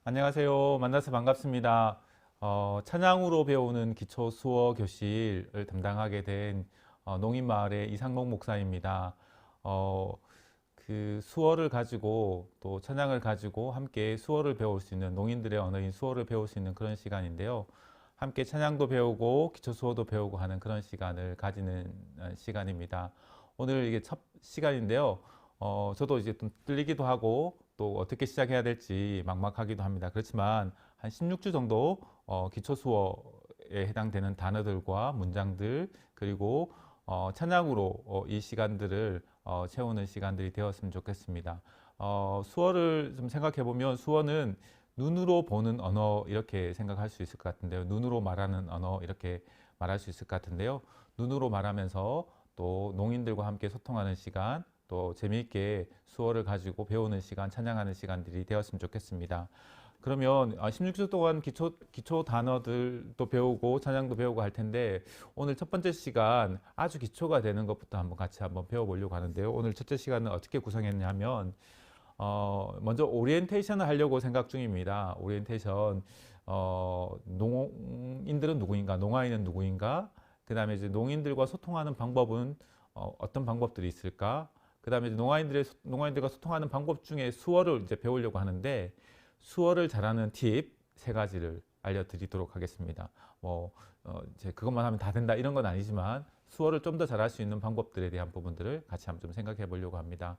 안녕하세요. 만나서 반갑습니다. 찬양으로 배우는 기초 수어 교실을 담당하게 된 농인마을의 이상목 목사입니다. 어, 그 수어를 가지고 또 찬양을 가지고 함께 수어를 배울 수 있는 농인들의 언어인 수어를 배울 수 있는 그런 시간인데요. 함께 찬양도 배우고 기초 수어도 배우고 하는 그런 시간을 가지는 시간입니다. 오늘 이게 첫 시간인데요. 저도 이제 좀 떨리기도 하고 또 어떻게 시작해야 될지 막막하기도 합니다. 그렇지만 한 16주 정도 기초 수어에 해당되는 단어들과 문장들 그리고 찬양으로 이 시간들을 채우는 시간들이 되었으면 좋겠습니다. 수어를 좀 생각해 보면 수어는 눈으로 보는 언어 이렇게 생각할 수 있을 것 같은데요. 눈으로 말하는 언어 이렇게 말할 수 있을 것 같은데요. 눈으로 말하면서 또 농인들과 함께 소통하는 시간, 또 재미있게 수어를 가지고 배우는 시간, 찬양하는 시간들이 되었으면 좋겠습니다. 그러면 16주 동안 기초 단어들도 배우고 찬양도 배우고 할 텐데 오늘 첫 번째 시간 아주 기초가 되는 것부터 한번 같이 한번 배워보려고 하는데요. 오늘 첫째 시간은 어떻게 구성했냐면 먼저 오리엔테이션을 하려고 생각 중입니다. 오리엔테이션, 농인들은 누구인가, 농아인은 누구인가, 그 다음에 이제 농인들과 소통하는 방법은 어떤 방법들이 있을까, 그 다음에 이제 농아인들과 소통하는 방법 중에 수어를 이제 배우려고 하는데 수어를 잘하는 팁 세 가지를 알려드리도록 하겠습니다. 이제 그것만 하면 다 된다 이런 건 아니지만 수어를 좀 더 잘할 수 있는 방법들에 대한 부분들을 같이 한번 좀 생각해 보려고 합니다.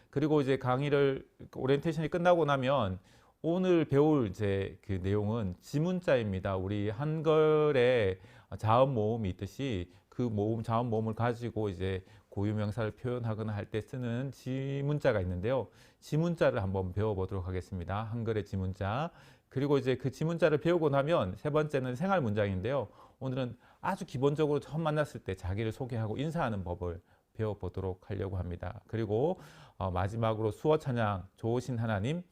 그리고 이제 강의를 오리엔테이션이 끝나고 나면 오늘 배울 이제 그 내용은 지문자입니다. 우리 한글에 자음 모음이 있듯이 그 자음 모음을 가지고 이제 고유명사를 표현하거나 할 때 쓰는 지문자가 있는데요. 지문자를 한번 배워보도록 하겠습니다. 한글의 지문자. 그리고 이제 그 지문자를 배우고 나면 세 번째는 생활 문장인데요. 오늘은 아주 기본적으로 처음 만났을 때 자기를 소개하고 인사하는 법을 배워보도록 하려고 합니다. 그리고 마지막으로 수어 찬양 좋으신 하나님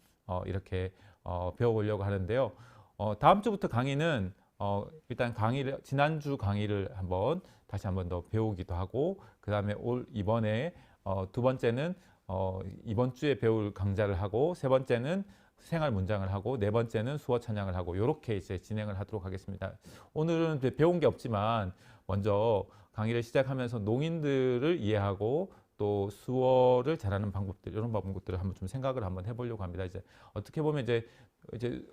이렇게 배워보려고 하는데요. 다음 주부터 강의는 일단 지난주 강의를 다시 한번 더 배우기도 하고 그 다음에 이번에 두 번째는 이번 주에 배울 강좌를 하고 세 번째는 생활 문장을 하고 네 번째는 수어 찬양을 하고 이렇게 이제 진행을 하도록 하겠습니다. 오늘은 배운 게 없지만 먼저 강의를 시작하면서 농인들을 이해하고 또 수어를 잘하는 방법들 이런 방법들을 한번 좀 생각을 한번 해보려고 합니다. 이제 어떻게 보면 이제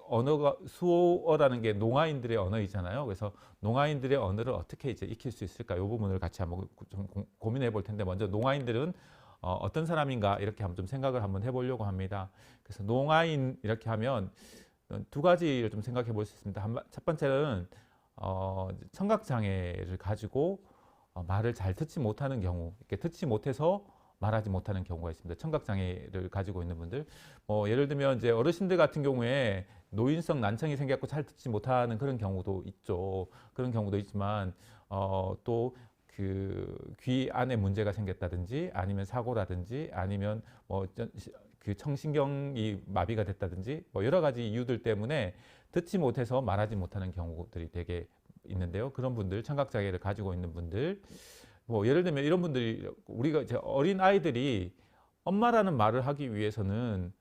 언어가 수어라는 게 농아인들의 언어이잖아요. 그래서 농아인들의 언어를 어떻게 이제 익힐 수 있을까 이 부분을 같이 한번 좀 고민해 볼 텐데 먼저 농아인들은 어떤 사람인가 이렇게 한번 좀 생각을 한번 해보려고 합니다. 그래서 농아인 이렇게 하면 두 가지를 좀 생각해 볼 수 있습니다. 첫 번째는 청각 장애를 가지고 말을 잘 듣지 못하는 경우, 이렇게 듣지 못해서 말하지 못하는 경우가 있습니다. 청각 장애를 가지고 있는 분들, 예를 들면 이제 어르신들 같은 경우에 노인성 난청이 생겼고 잘 듣지 못하는 그런 경우도 있죠. 그런 경우도 있지만 또 그 귀 안에 문제가 생겼다든지 아니면 사고라든지 아니면 그 청신경이 마비가 됐다든지 여러 가지 이유들 때문에 듣지 못해서 말하지 못하는 경우들이 되게 있는데요. 그런 분들, 청각장애를 가지고 있는 분들, 예를 들면 이런 분들이 우리가 이제 어린 아이들이 엄마라는 말을 하기 위해서는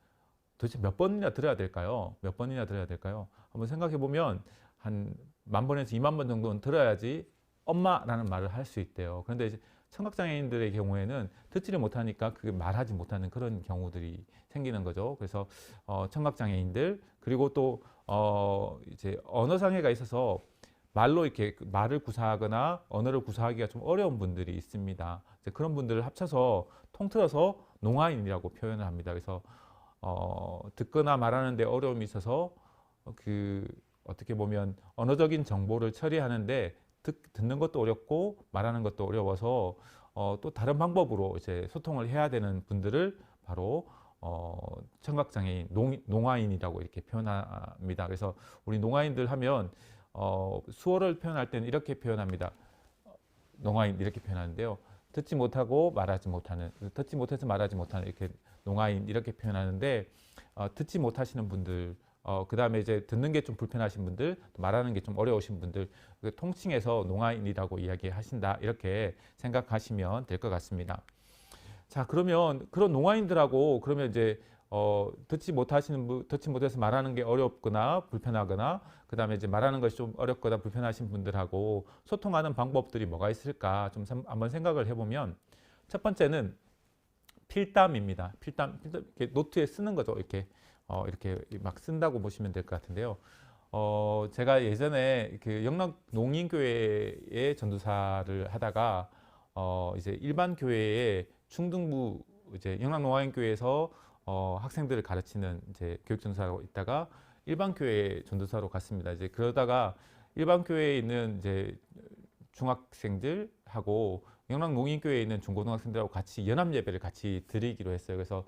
도대체 몇 번이나 들어야 될까요? 몇 번이나 들어야 될까요? 한번 생각해 보면 한 10,000번에서 20,000번 정도는 들어야지 엄마라는 말을 할 수 있대요. 그런데 이제 청각장애인들의 경우에는 듣지를 못하니까 그게 말하지 못하는 그런 경우들이 생기는 거죠. 그래서 청각장애인들 그리고 또 이제 언어장애가 있어서 말로 이렇게 말을 구사하거나 언어를 구사하기가 좀 어려운 분들이 있습니다. 이제 그런 분들을 합쳐서 통틀어서 농아인이라고 표현을 합니다. 그래서 듣거나 말하는 데 어려움이 있어서 그 어떻게 보면 언어적인 정보를 처리하는데 듣는 것도 어렵고 말하는 것도 어려워서 또 다른 방법으로 이제 소통을 해야 되는 분들을 바로 청각장애인, 농아인이라고 이렇게 표현합니다. 그래서 우리 농아인들 하면 수어를 표현할 때는 이렇게 표현합니다. 농아인 이렇게 표현하는데요. 듣지 못하고 말하지 못하는, 듣지 못해서 말하지 못하는 이렇게 농아인 이렇게 표현하는데 듣지 못하시는 분들, 그 다음에 이제 듣는 게 좀 불편하신 분들, 말하는 게 좀 어려우신 분들, 통칭해서 농아인이라고 이야기하신다 이렇게 생각하시면 될 것 같습니다. 자, 그러면 그런 농아인들하고 그러면 이제 듣지 못해서 말하는 게 어렵거나 불편하거나, 그 다음에 이제 말하는 것이 좀 어렵거나 불편하신 분들하고 소통하는 방법들이 뭐가 있을까 좀 한번 생각을 해보면, 첫 번째는 필담입니다. 이렇게 노트에 쓰는 거죠. 이렇게 막 쓴다고 보시면 될 것 같은데요. 제가 예전에 그 영락 농인교회의 전도사를 하다가 이제 일반 교회에 중등부 이제 영락 농인교회에서 학생들을 가르치는 이제 교육 전도사로 있다가 일반 교회 전도사로 갔습니다. 이제 그러다가 일반 교회에 있는 이제 중학생들하고 영락농인교회에 있는 중고등학생들하고 같이 연합 예배를 같이 드리기로 했어요. 그래서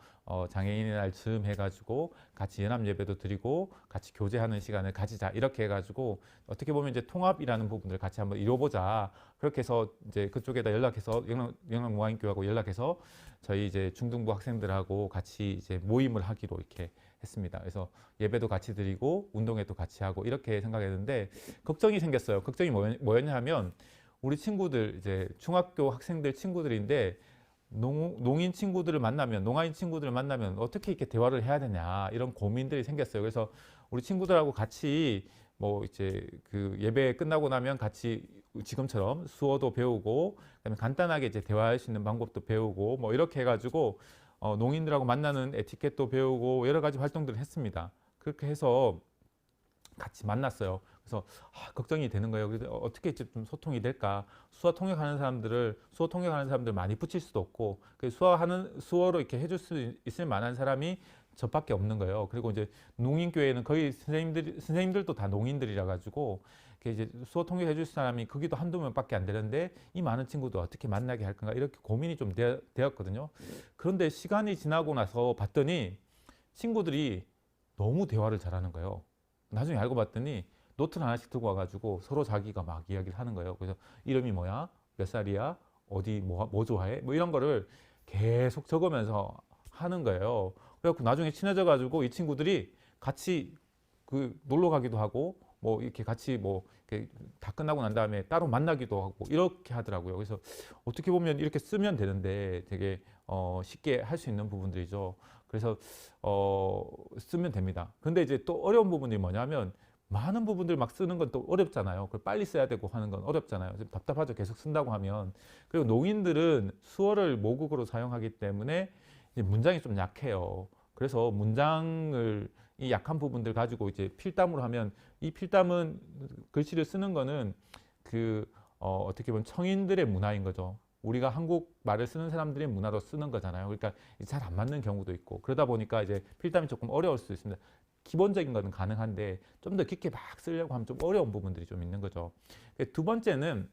장애인의 날 즈음 해가지고 같이 연합 예배도 드리고 같이 교제하는 시간을 가지자, 이렇게 해가지고 어떻게 보면 이제 통합이라는 부분들을 같이 한번 이뤄보자. 그렇게 해서 이제 그쪽에다 연락해서 영락농인교회하고 연락해서 저희 이제 중등부 학생들하고 같이 이제 모임을 하기로 이렇게 했습니다. 그래서 예배도 같이 드리고 운동회도 같이 하고 이렇게 생각했는데 걱정이 생겼어요. 걱정이 뭐였냐 하면, 우리 친구들 이제 중학교 학생들 친구들인데 농인 친구들을 만나면, 농아인 친구들을 만나면 어떻게 이렇게 대화를 해야 되냐, 이런 고민들이 생겼어요. 그래서 우리 친구들하고 같이 뭐 이제 그 예배 끝나고 나면 같이 지금처럼 수어도 배우고, 그다음에 간단하게 이제 대화할 수 있는 방법도 배우고, 뭐 이렇게 해가지고 농인들하고 만나는 에티켓도 배우고 여러 가지 활동들을 했습니다. 그렇게 해서 같이 만났어요. 그래서 걱정이 되는 거예요. 그래서 어떻게 좀 소통이 될까? 수어 통역하는 사람들 많이 붙일 수도 없고, 수어로 이렇게 해줄 수 있을 만한 사람이 저밖에 없는 거예요. 그리고 이제 농인교회는 거의 선생님들도 다 농인들이라 가지고 이제 수어 통역해 줄 사람이 거기도 한두 명밖에 안 되는데 이 많은 친구도 어떻게 만나게 할 건가, 이렇게 고민이 좀 되었거든요. 그런데 시간이 지나고 나서 봤더니 친구들이 너무 대화를 잘하는 거예요. 나중에 알고 봤더니 노트를 하나씩 들고 와가지고 서로 자기가 막 이야기를 하는 거예요. 그래서 이름이 뭐야? 몇 살이야? 어디 뭐 좋아해? 뭐 이런 거를 계속 적으면서 하는 거예요. 그래갖고 나중에 친해져가지고 이 친구들이 같이 그 놀러 가기도 하고, 뭐 이렇게 같이 뭐 이렇게 다 끝나고 난 다음에 따로 만나기도 하고 이렇게 하더라고요. 그래서 어떻게 보면 이렇게 쓰면 되는데 되게 쉽게 할 수 있는 부분들이죠. 그래서 쓰면 됩니다. 근데 이제 또 어려운 부분이 뭐냐면, 많은 부분들 막 쓰는 건 또 어렵잖아요. 그걸 빨리 써야 되고 하는 건 어렵잖아요. 좀 답답하죠. 계속 쓴다고 하면. 그리고 농인들은 수어를 모국어로 사용하기 때문에 이제 문장이 좀 약해요. 그래서 문장을 이 약한 부분들 가지고 이제 필담으로 하면, 이 필담은 글씨를 쓰는 거는 어떻게 보면 청인들의 문화인 거죠. 우리가 한국말을 쓰는 사람들의 문화로 쓰는 거잖아요. 그러니까 잘 안 맞는 경우도 있고, 그러다 보니까 이제 필담이 조금 어려울 수 있습니다. 기본적인 거는 가능한데 좀 더 깊게 막 쓰려고 하면 좀 어려운 부분들이 좀 있는 거죠. 두 번째는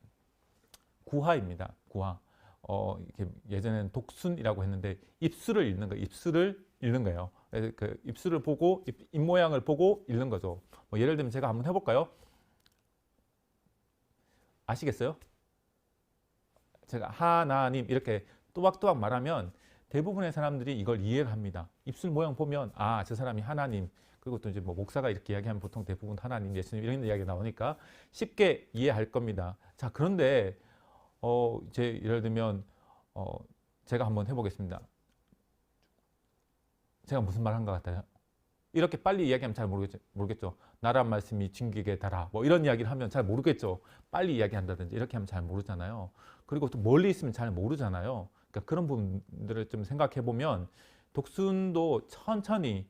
구화입니다. 구화. 이렇게 예전에는 독순이라고 했는데 입술을 읽는 거예요. 입술을 읽는 거예요. 그래서 그 입술을 보고 입 모양을 보고 읽는 거죠. 뭐 예를 들면 제가 한번 해볼까요? 아시겠어요? 제가 하나님 이렇게 또박또박 말하면 대부분의 사람들이 이걸 이해를 합니다. 입술 모양 보면 저 사람이 하나님, 그리고 또 이제 뭐 목사가 이렇게 이야기하면 보통 대부분 하나님, 예수님 이런 이야기가 나오니까 쉽게 이해할 겁니다. 자, 그런데 이제 예를 들면 제가 한번 해보겠습니다. 제가 무슨 말 한 것 같아요? 이렇게 빨리 이야기하면 잘 모르겠죠. 나란 말씀이 진국에 달아, 뭐 이런 이야기를 하면 잘 모르겠죠. 빨리 이야기한다든지 이렇게 하면 잘 모르잖아요. 그리고 또 멀리 있으면 잘 모르잖아요. 그러니까 그런 부분들을 좀 생각해 보면, 독순도 천천히,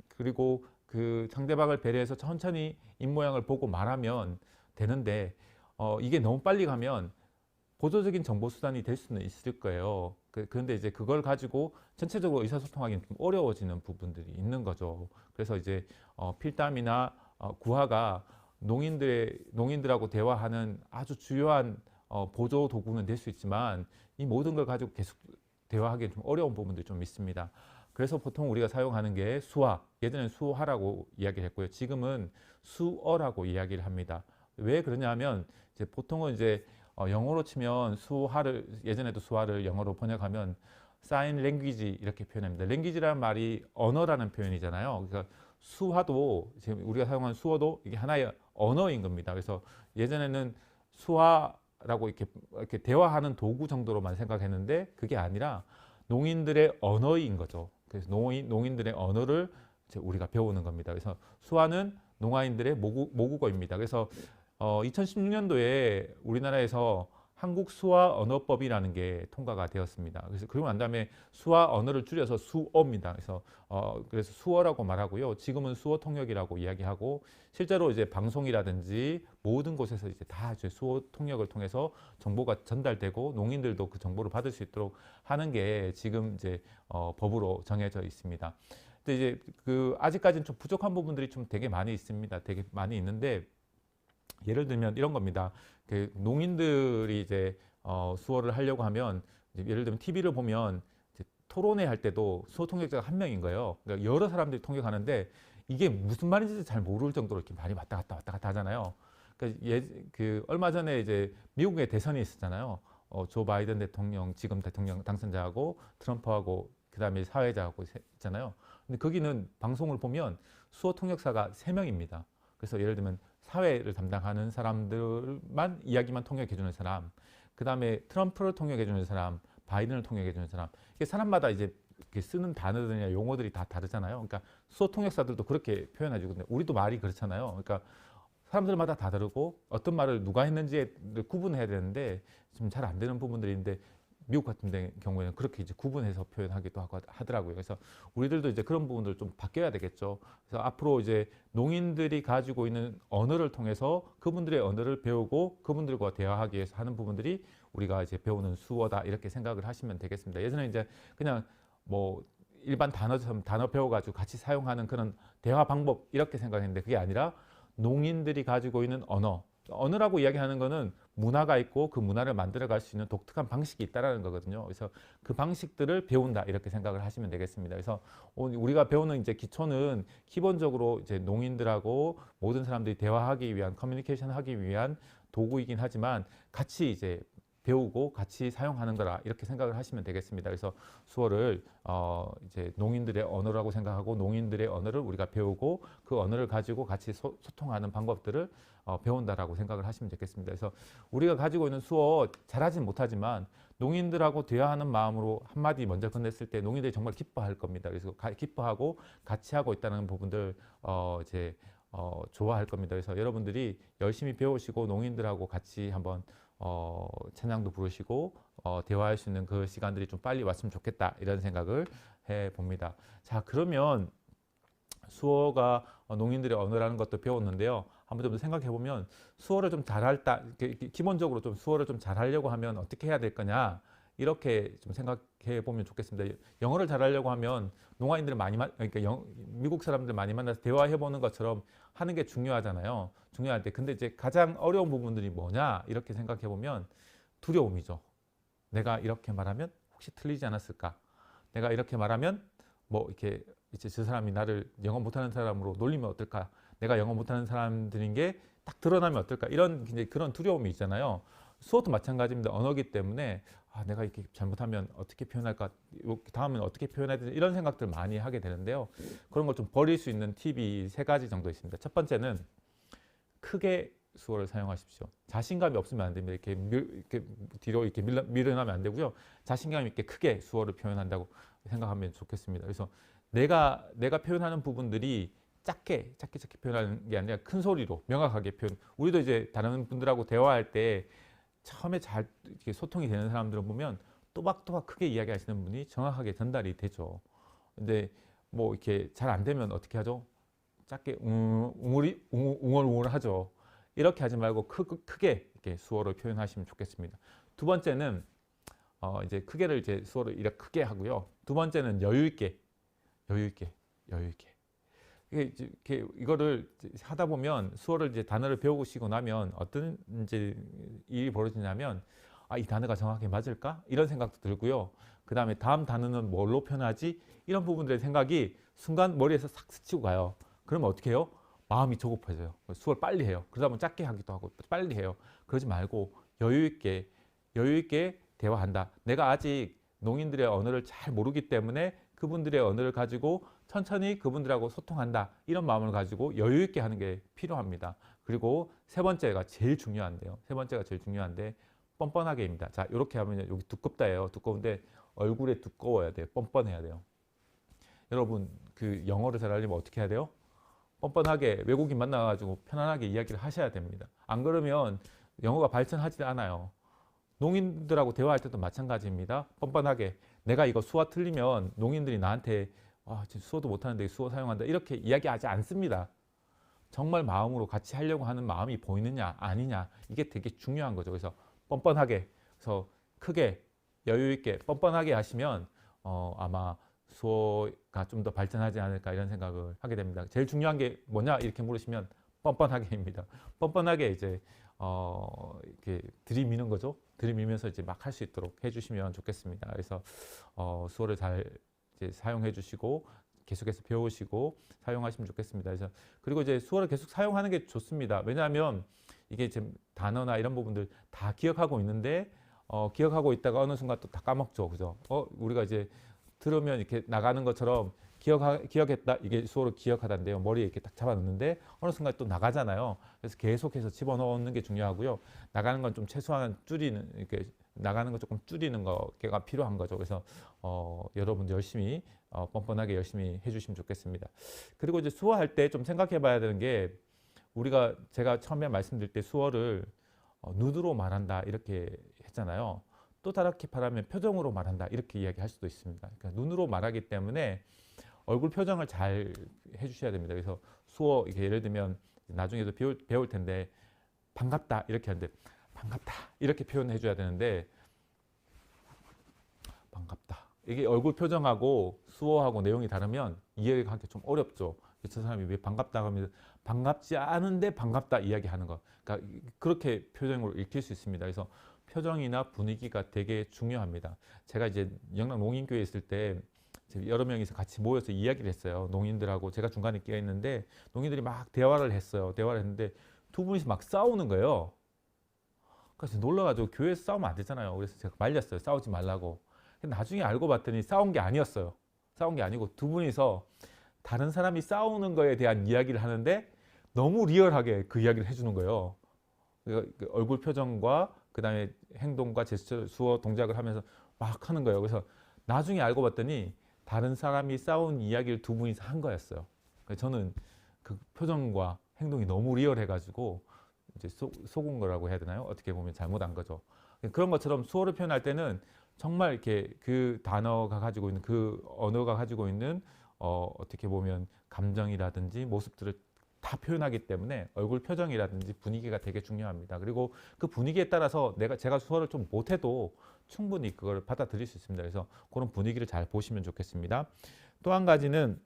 그리고 그 상대방을 배려해서 천천히 입모양을 보고 말하면 되는데, 이게 너무 빨리 가면 보조적인 정보 수단이 될 수는 있을 거예요. 그런데 이제 그걸 가지고 전체적으로 의사소통하기는 좀 어려워지는 부분들이 있는 거죠. 그래서 이제 필담이나 구화가 농인들하고 대화하는 아주 주요한 보조 도구는 될 수 있지만, 이 모든 걸 가지고 계속 대화하기 좀 어려운 부분들이 좀 있습니다. 그래서 보통 우리가 사용하는 게 수화, 예전에는 수화라고 이야기를 했고요. 지금은 수어라고 이야기를 합니다. 왜 그러냐면, 이제 보통은 이제 영어로 치면 예전에도 수화를 영어로 번역하면 사인 랭귀지 이렇게 표현합니다. 랭귀지라는 말이 언어라는 표현이잖아요. 그러니까 수화도, 지금 우리가 사용하는 수어도 이게 하나의 언어인 겁니다. 그래서 예전에는 수화라고 이렇게 대화하는 도구 정도로만 생각했는데, 그게 아니라 농인들의 언어인 거죠. 그래서 농인들의 언어를 이제 우리가 배우는 겁니다. 그래서 수화는 농아인들의 모국어입니다. 그래서 2016년도에 우리나라에서 한국 수화 언어법이라는 게 통과가 되었습니다. 그래서 그리고 난 다음에 수화 언어를 줄여서 수어입니다. 그래서 수어라고 말하고요. 지금은 수어 통역이라고 이야기하고 실제로 이제 방송이라든지 모든 곳에서 이제 다 이제 수어 통역을 통해서 정보가 전달되고 농인들도 그 정보를 받을 수 있도록 하는 게 지금 이제 법으로 정해져 있습니다. 근데 이제 그 아직까지는 좀 부족한 부분들이 좀 되게 많이 있습니다. 되게 많이 있는데 예를 들면 이런 겁니다. 그 농인들이 이제 수어를 하려고 하면 예를 들면 TV를 보면 이제 토론회 할 때도 수어 통역자가 한 명인 거예요. 그러니까 여러 사람들이 통역하는데 이게 무슨 말인지 잘 모를 정도로 이렇게 말이 왔다 갔다 하잖아요. 그러니까 그 얼마 전에 이제 미국의 대선이 있었잖아요. 조 바이든 대통령 지금 대통령 당선자하고 트럼프하고 그다음에 사회자하고 있잖아요. 근데 거기는 방송을 보면 수어 통역사가 3명입니다. 그래서 예를 들면 사회를 담당하는 사람들만 이야기만 통역해주는 사람, 그 다음에 트럼프를 통역해주는 사람, 바이든을 통역해주는 사람. 이게 사람마다 이제 쓰는 단어들이나 용어들이 다 다르잖아요. 그러니까 수어 통역사들도 그렇게 표현해주고, 우리도 말이 그렇잖아요. 그러니까 사람들마다 다 다르고 어떤 말을 누가 했는지를 구분해야 되는데 좀 잘 안 되는 부분들이 있는데 미국 같은 경우에는 그렇게 이제 구분해서 표현하기도 하더라고요. 그래서 우리들도 이제 그런 부분들 좀 바뀌어야 되겠죠. 그래서 앞으로 이제 농인들이 가지고 있는 언어를 통해서 그분들의 언어를 배우고 그분들과 대화하기 위해서 하는 부분들이 우리가 이제 배우는 수어다 이렇게 생각을 하시면 되겠습니다. 예전에 이제 그냥 뭐 일반 단어처럼 단어 배워가지고 같이 사용하는 그런 대화 방법 이렇게 생각했는데 그게 아니라 농인들이 가지고 있는 언어라고 이야기하는 거는 문화가 있고 그 문화를 만들어 갈 수 있는 독특한 방식이 있다라는 거거든요. 그래서 그 방식들을 배운다 이렇게 생각을 하시면 되겠습니다. 그래서 우리가 배우는 이제 기초는 기본적으로 이제 농인들하고 모든 사람들이 대화하기 위한 커뮤니케이션 하기 위한 도구이긴 하지만 같이 이제 배우고 같이 사용하는 거라 이렇게 생각을 하시면 되겠습니다. 그래서 수어를 이제 농인들의 언어라고 생각하고 농인들의 언어를 우리가 배우고 그 언어를 가지고 같이 소통하는 방법들을 배운다라고 생각을 하시면 되겠습니다. 그래서 우리가 가지고 있는 수어 잘하진 못하지만 농인들하고 대화하는 마음으로 한마디 먼저 건넸을 때 농인들이 정말 기뻐할 겁니다. 그래서 기뻐하고 같이 하고 있다는 부분들 이제 좋아할 겁니다. 그래서 여러분들이 열심히 배우시고 농인들하고 같이 한번 찬양도 부르시고 대화할 수 있는 그 시간들이 좀 빨리 왔으면 좋겠다 이런 생각을 해봅니다. 자, 그러면 수어가 농인들의 언어라는 것도 배웠는데요. 한번 좀 생각해 보면 수어를 좀 기본적으로 좀 수어를 좀 잘하려고 하면 어떻게 해야 될 거냐 이렇게 좀 생각해 보면 좋겠습니다. 영어를 잘하려고 하면 농아인들을 그러니까 미국 사람들 많이 만나서 대화해 보는 것처럼 하는 게 중요하잖아요. 중요한데 근데 이제 가장 어려운 부분들이 뭐냐 이렇게 생각해 보면 두려움이죠. 내가 이렇게 말하면 혹시 틀리지 않았을까? 내가 이렇게 말하면 뭐 이렇게 이제 저 사람이 나를 영어 못하는 사람으로 놀리면 어떨까? 내가 영어 못하는 사람들인 게 딱 드러나면 어떨까? 이런 이제 그런 두려움이 있잖아요. 수어도 마찬가지입니다. 언어기 때문에 내가 이렇게 잘못하면 어떻게 표현할까? 다음엔 어떻게 표현해야 되지? 이런 생각들 많이 하게 되는데요. 그런 걸 좀 버릴 수 있는 팁이 3가지 정도 있습니다. 첫 번째는 크게 수어를 사용하십시오. 자신감이 없으면 안 됩니다. 이렇게 뒤로 이렇게 밀어나면 안 되고요. 자신감 있게 크게 수어를 표현한다고 생각하면 좋겠습니다. 그래서 내가 표현하는 부분들이 작게 표현하는 게 아니라 큰 소리로 명확하게 표현. 우리도 이제 다른 분들하고 대화할 때 처음에 잘 이렇게 소통이 되는 사람들을 보면 또박또박 크게 이야기하시는 분이 정확하게 전달이 되죠. 근데 뭐 이렇게 잘 안 되면 어떻게 하죠? 작게 웅얼웅얼 하죠. 이렇게 하지 말고 크게 이렇게 수어를 표현하시면 좋겠습니다. 두 번째는 이제 크게를 이제 수어를 이렇게 크게 하고요. 두 번째는 여유 있게. 이거를 하다 보면 수어를 이제 단어를 배우시고 나면 어떤 이제 일이 벌어지냐면 이 단어가 정확히 맞을까? 이런 생각도 들고요. 그 다음에 다음 단어는 뭘로 표현하지? 이런 부분들의 생각이 순간 머리에서 싹 스치고 가요. 그러면 어떻게 해요? 마음이 조급해져요. 수어를 빨리 해요. 그러다 보면 짧게 하기도 하고 빨리 해요. 그러지 말고 여유 있게 대화한다. 내가 아직 농인들의 언어를 잘 모르기 때문에 그분들의 언어를 가지고 천천히 그분들하고 소통한다. 이런 마음을 가지고 여유 있게 하는 게 필요합니다. 그리고 세 번째가 제일 중요한데 뻔뻔하게입니다. 자, 이렇게 하면 여기 두껍다예요. 두꺼운데 얼굴에 두꺼워야 돼요. 뻔뻔해야 돼요. 여러분 그 영어를 잘하려면 어떻게 해야 돼요? 뻔뻔하게 외국인 만나가지고 편안하게 이야기를 하셔야 됩니다. 안 그러면 영어가 발전하지 않아요. 농인들하고 대화할 때도 마찬가지입니다. 뻔뻔하게 내가 이거 수어 틀리면 농인들이 나한테 지금 수어도 못하는데 수어 사용한다 이렇게 이야기하지 않습니다. 정말 마음으로 같이 하려고 하는 마음이 보이느냐 아니냐 이게 되게 중요한 거죠. 그래서 뻔뻔하게 그래서 크게 여유 있게 뻔뻔하게 하시면 아마 수어가 좀 더 발전하지 않을까 이런 생각을 하게 됩니다. 제일 중요한 게 뭐냐 이렇게 물으시면 뻔뻔하게입니다. 뻔뻔하게 이제 이렇게 들이미는 거죠. 들이밀면서 이제 막 할 수 있도록 해주시면 좋겠습니다. 그래서 수어를 잘 이제 사용해 주시고 계속해서 배우시고 사용하시면 좋겠습니다. 그래서 그리고 이제 수어를 계속 사용하는 게 좋습니다. 왜냐하면 이게 지금 단어나 이런 부분들 다 기억하고 있는데 기억하고 있다가 어느 순간 또 다 까먹죠. 그죠? 우리가 이제 들으면 이렇게 나가는 것처럼 기억했다. 이게 수어로 기억하다인데요. 머리에 이렇게 딱 잡아놓는데 어느 순간 또 나가잖아요. 그래서 계속해서 집어넣는 게 중요하고요. 나가는 건 좀 최소한 줄이는 이렇게 나가는 거 조금 줄이는 거가 필요한 거죠. 그래서 여러분들 열심히 뻔뻔하게 열심히 해주시면 좋겠습니다. 그리고 이제 수어할 때 좀 생각해봐야 되는 게 제가 처음에 말씀드릴 때 수어를 눈으로 말한다 이렇게 했잖아요. 또 다르게 말하면 표정으로 말한다 이렇게 이야기할 수도 있습니다. 그러니까 눈으로 말하기 때문에 얼굴 표정을 잘 해주셔야 됩니다. 그래서 수어 이렇게 예를 들면 나중에도 배울 텐데 반갑다 이렇게 하는데 반갑다 이렇게 표현해 줘야 되는데 반갑다 이게 얼굴 표정하고 수어하고 내용이 다르면 이해하기 좀 어렵죠. 저 사람이 왜 반갑다 하면 반갑지 않은데 반갑다 이야기하는 거. 그러니까 그렇게 표정으로 읽힐 수 있습니다. 그래서 표정이나 분위기가 되게 중요합니다. 제가 이제 영락 농인교회에 있을 때 여러 명이서 같이 모여서 이야기를 했어요. 농인들하고 제가 중간에 끼어 있는데 농인들이 막 대화를 했어요. 대화를 했는데 두 분이서 막 싸우는 거예요. 그래서 놀라가지고 교회에서 싸우면 안 되잖아요. 그래서 제가 말렸어요. 싸우지 말라고. 근데 나중에 알고 봤더니 싸운 게 아니었어요. 싸운 게 아니고 두 분이서 다른 사람이 싸우는 거에 대한 이야기를 하는데 너무 리얼하게 그 이야기를 해주는 거예요. 그 얼굴 표정과 그 다음에 행동과 제스처, 수어, 동작을 하면서 막 하는 거예요. 그래서 나중에 알고 봤더니 다른 사람이 싸운 이야기를 두 분이서 한 거였어요. 저는 그 표정과 행동이 너무 리얼해가지고 이제 속은 거라고 해야 되나요? 어떻게 보면 잘못한 거죠. 그런 것처럼 수어를 표현할 때는 정말 이렇게 그 단어가 가지고 있는 그 언어가 가지고 있는 어떻게 보면 감정이라든지 모습들을 다 표현하기 때문에 얼굴 표정이라든지 분위기가 되게 중요합니다. 그리고 그 분위기에 따라서 제가 수어를 좀 못해도 충분히 그걸 받아들일 수 있습니다. 그래서 그런 분위기를 잘 보시면 좋겠습니다. 또 한 가지는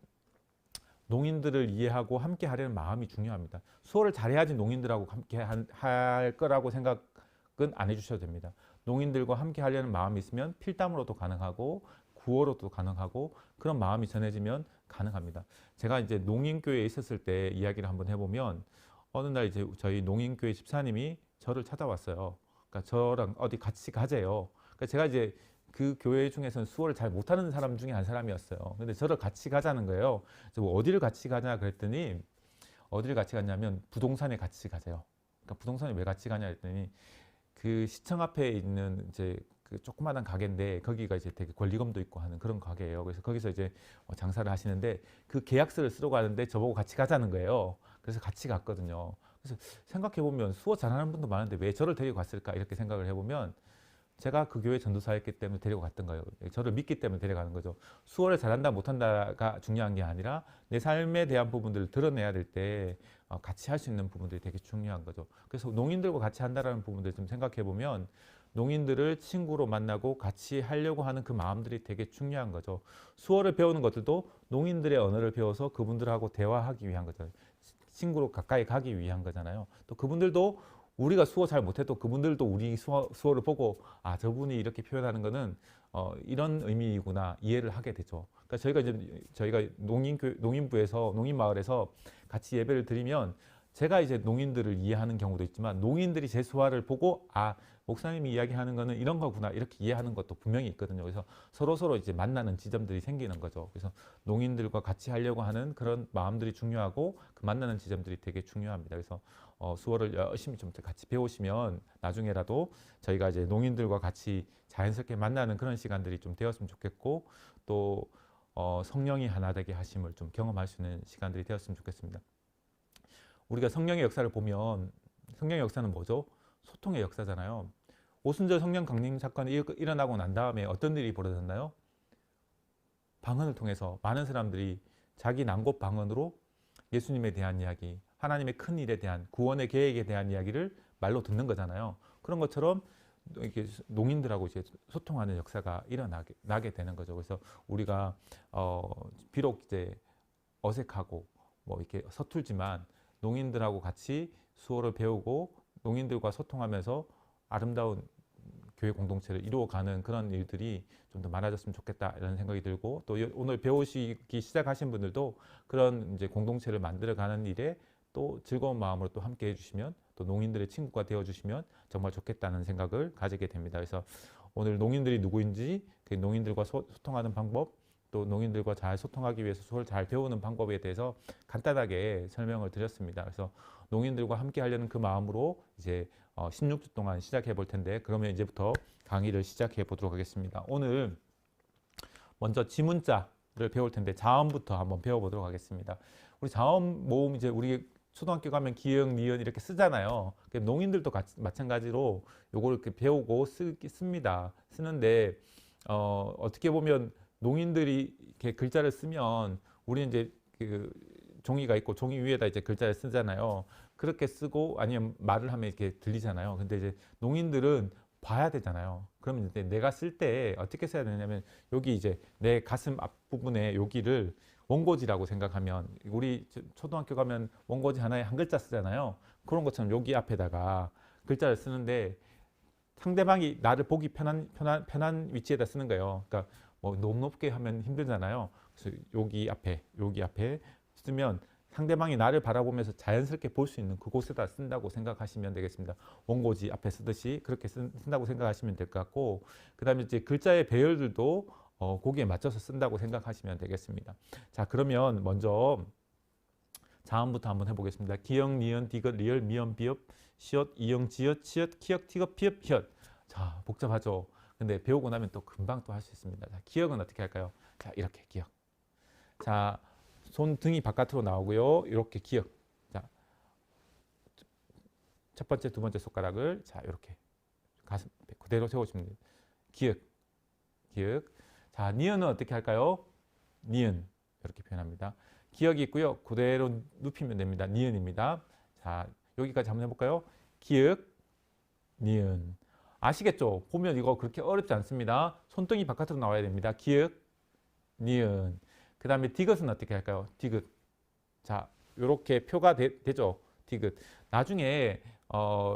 농인들을 이해하고 함께 하려는 마음이 중요합니다. 수어를 잘해야지 농인들하고 함께 할 거라고 생각은 안 해주셔도 됩니다. 농인들과 함께 하려는 마음이 있으면 필담으로도 가능하고 구어로도 가능하고 그런 마음이 전해지면 가능합니다. 제가 이제 농인교회에 있었을 때 이야기를 한번 해보면 어느 날 이제 저희 농인교회 집사님이 저를 찾아왔어요. 그러니까 저랑 어디 같이 가재요. 그러니까 제가 이제 그 교회 중에서는 수어를 잘 못하는 사람 중에 한 사람이었어요. 근데 저를 같이 가자는 거예요. 그래서 뭐 어디를 같이 가냐 그랬더니 어디를 같이 갔냐면 부동산에 같이 가재요. 그러니까 부동산에 왜 같이 가냐 했더니 그 시청 앞에 있는 이제 그 조그마한 가게인데 거기가 이제 되게 권리금도 있고 하는 그런 가게예요. 그래서 거기서 이제 장사를 하시는데 그 계약서를 쓰러 가는데 저보고 같이 가자는 거예요. 그래서 같이 갔거든요. 그래서 생각해 보면 수어 잘하는 분도 많은데 왜 저를 데리고 갔을까 이렇게 생각을 해보면 제가 그 교회 전도사였기 때문에 데리고 갔던 거예요. 저를 믿기 때문에 데려가는 거죠. 수어를 잘한다 못한다가 중요한 게 아니라 내 삶에 대한 부분들을 드러내야 될 때 같이 할 수 있는 부분들이 되게 중요한 거죠. 그래서 농인들과 같이 한다는 부분들 좀 생각해 보면 농인들을 친구로 만나고 같이 하려고 하는 그 마음들이 되게 중요한 거죠. 수어를 배우는 것들도 농인들의 언어를 배워서 그분들하고 대화하기 위한 거죠. 친구로 가까이 가기 위한 거잖아요. 또 그분들도 우리가 수어 잘 못해도 그분들도 우리 수어를 보고 저분이 이렇게 표현하는 거는 이런 의미이구나 이해를 하게 되죠. 그러니까 저희가 농인부에서 농인마을에서 같이 예배를 드리면 제가 이제 농인들을 이해하는 경우도 있지만 농인들이 제 수화를 보고 목사님이 이야기하는 거는 이런 거구나 이렇게 이해하는 것도 분명히 있거든요. 그래서 서로 이제 만나는 지점들이 생기는 거죠. 그래서 농인들과 같이 하려고 하는 그런 마음들이 중요하고 그 만나는 지점들이 되게 중요합니다. 그래서 수어를 열심히 좀 같이 배우시면 나중에라도 저희가 이제 농인들과 같이 자연스럽게 만나는 그런 시간들이 좀 되었으면 좋겠고 또 성령이 하나 되게 하심을 좀 경험할 수 있는 시간들이 되었으면 좋겠습니다. 우리가 성령의 역사를 보면 성령의 역사는 뭐죠? 소통의 역사잖아요. 오순절 성령 강림 사건이 일어나고 난 다음에 어떤 일이 벌어졌나요? 방언을 통해서 많은 사람들이 자기 난곳 방언으로 예수님에 대한 이야기, 하나님의 큰 일에 대한 구원의 계획에 대한 이야기를 말로 듣는 거잖아요. 그런 것처럼 이렇게 농인들하고 이제 소통하는 역사가 일어나게 되는 거죠. 그래서 우리가 비록 이제 어색하고 뭐 이렇게 서툴지만 농인들하고 같이 수어를 배우고 농인들과 소통하면서 아름다운 교회 공동체를 이루어가는 그런 일들이 좀 더 많아졌으면 좋겠다 이런 생각이 들고, 또 오늘 배우시기 시작하신 분들도 그런 이제 공동체를 만들어가는 일에 또 즐거운 마음으로 또 함께 해주시면, 또 농인들의 친구가 되어주시면 정말 좋겠다는 생각을 가지게 됩니다. 그래서 오늘 농인들이 누구인지, 그 농인들과 소통하는 방법, 또 농인들과 잘 소통하기 위해서 수어를 잘 배우는 방법에 대해서 간단하게 설명을 드렸습니다. 그래서 농인들과 함께 하려는 그 마음으로 이제 16주 동안 시작해 볼 텐데, 그러면 이제부터 강의를 시작해 보도록 하겠습니다. 오늘 먼저 지문자를 배울 텐데 자음부터 한번 배워보도록 하겠습니다. 우리 자음 모음 이제 우리 초등학교 가면 기역, 니은 이렇게 쓰잖아요. 농인들도 마찬가지로 요걸 이렇게 배우고 씁니다. 쓰는데 어떻게 보면 농인들이 이렇게 글자를 쓰면 우리는 이제 그 종이가 있고 종이 위에다 이제 글자를 쓰잖아요. 그렇게 쓰고 아니면 말을 하면 이렇게 들리잖아요. 근데 이제 농인들은 봐야 되잖아요. 그러면 이제 내가 쓸 때 어떻게 써야 되냐면, 여기 이제 내 가슴 앞부분에 여기를 원고지라고 생각하면, 우리 초등학교 가면 원고지 하나에 한 글자 쓰잖아요. 그런 것처럼 여기 앞에다가 글자를 쓰는데 상대방이 나를 보기 편한 위치에다 쓰는 거예요. 그러니까 뭐 너무 높게 하면 힘들잖아요. 그래서 여기 앞에 쓰면 상대방이 나를 바라보면서 자연스럽게 볼 수 있는 그곳에다 쓴다고 생각하시면 되겠습니다. 원고지 앞에 쓰듯이 그렇게 쓴다고 생각하시면 될 것 같고, 그 다음에 이제 글자의 배열들도 거기에 맞춰서 쓴다고 생각하시면 되겠습니다. 자, 그러면 먼저 자음부터 한번 해보겠습니다. 기역, 니은, 디귿, 리을, 미음, 비읍, 시옷, 이응, 지읒, 치읓, 키역, 티귿, 피읍, 히읗. 자, 복잡하죠. 근데 배우고 나면 또 금방 또 할 수 있습니다. 자, 기역은 어떻게 할까요? 자, 이렇게 기역. 자, 손등이 바깥으로 나오고요. 이렇게 기역. 자, 첫 번째, 두 번째 손가락을 자, 이렇게 가슴 그대로 세워주면 돼요. 기역, 기역. 자, 니은은 어떻게 할까요? 니은 이렇게 표현합니다. 기역이 있고요. 그대로 눕히면 됩니다. 니은입니다. 자, 여기까지 한번 해볼까요? 기역, 니은. 아시겠죠? 보면 이거 그렇게 어렵지 않습니다. 손등이 바깥으로 나와야 됩니다. 기역, 니은. 그 다음에 디귿은 어떻게 할까요? 디귿. 자, 이렇게 표가 되죠? 디귿. 나중에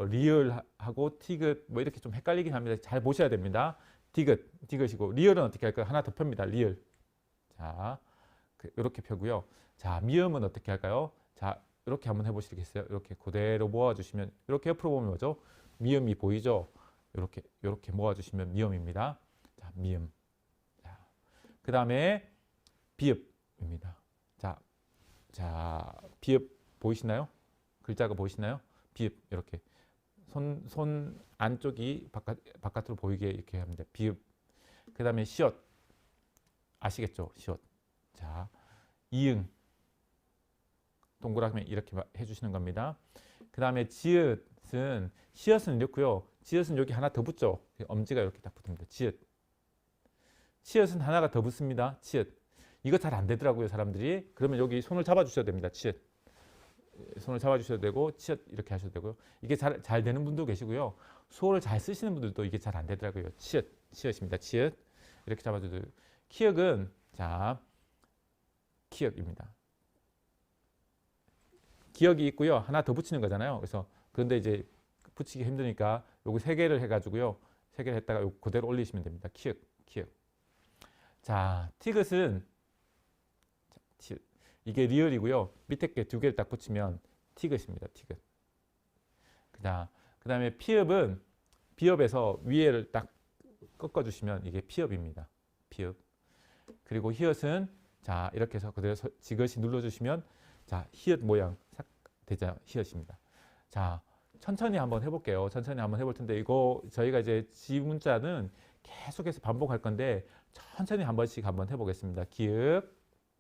리을하고 티귿 뭐 이렇게 좀 헷갈리긴 합니다. 잘 보셔야 됩니다. 디귿이고, 리을은 어떻게 할까요? 하나 더 펴니다. 리을. 자, 이렇게 펴고요. 자, 미음은 어떻게 할까요? 자, 이렇게 한번 해보시겠어요? 이렇게 그대로 모아주시면, 이렇게 옆으로 보면 뭐죠? 미음이 보이죠? 이렇게 모아주시면 미음입니다. 자, 미음. 자, 그 다음에 비읍입니다. 자, 비읍 보이시나요? 글자가 보이시나요? 비읍 이렇게 손 안쪽이 바깥으로 보이게 이렇게 합니다. 비읍. 그 다음에 시옷 아시겠죠? 시옷. 자, 이응 동그라미 이렇게 해주시는 겁니다. 그 다음에 지읒은 시옷은 이렇고요. 지읒은 여기 하나 더 붙죠. 엄지가 이렇게 딱 붙습니다. 지읒. 치읓은 하나가 더 붙습니다. 치읓. 이거 잘 안 되더라고요, 사람들이. 그러면 여기 손을 잡아 주셔야 됩니다. 치읓. 손을 잡아 주셔야 되고, 치읓 이렇게 하셔도 되고요. 이게 잘 되는 분도 계시고요. 수어를 잘 쓰시는 분들도 이게 잘 안 되더라고요. 치읓입니다. 치읓. 이렇게 잡아줘도 돼요. 키읔은 자, 키읔입니다. 기역이 있고요. 하나 더 붙이는 거잖아요. 그래서 그런데 이제 붙이기 힘드니까 요거 세 개를 해가지고요. 세 개를 했다가 요거 그대로 올리시면 됩니다. 키읔. 자, 티귿은 이게 리을이고요. 밑에 게 두 개를 딱 붙이면 티귿입니다. 티귿. 그 다음에 피읍은 비읍에서 위에를 딱 꺾어주시면 이게 피읍입니다. 피읍. 그리고 히읗은 자, 이렇게 해서 그대로 지그시 눌러주시면 자, 히읗 모양 싹 되죠. 히읗입니다. 자, 천천히 한번 해볼게요. 천천히 한번 해볼 텐데, 이거 저희가 이제 지문자는 계속해서 반복할 건데 천천히 한 번씩 한번 해보겠습니다. 기역,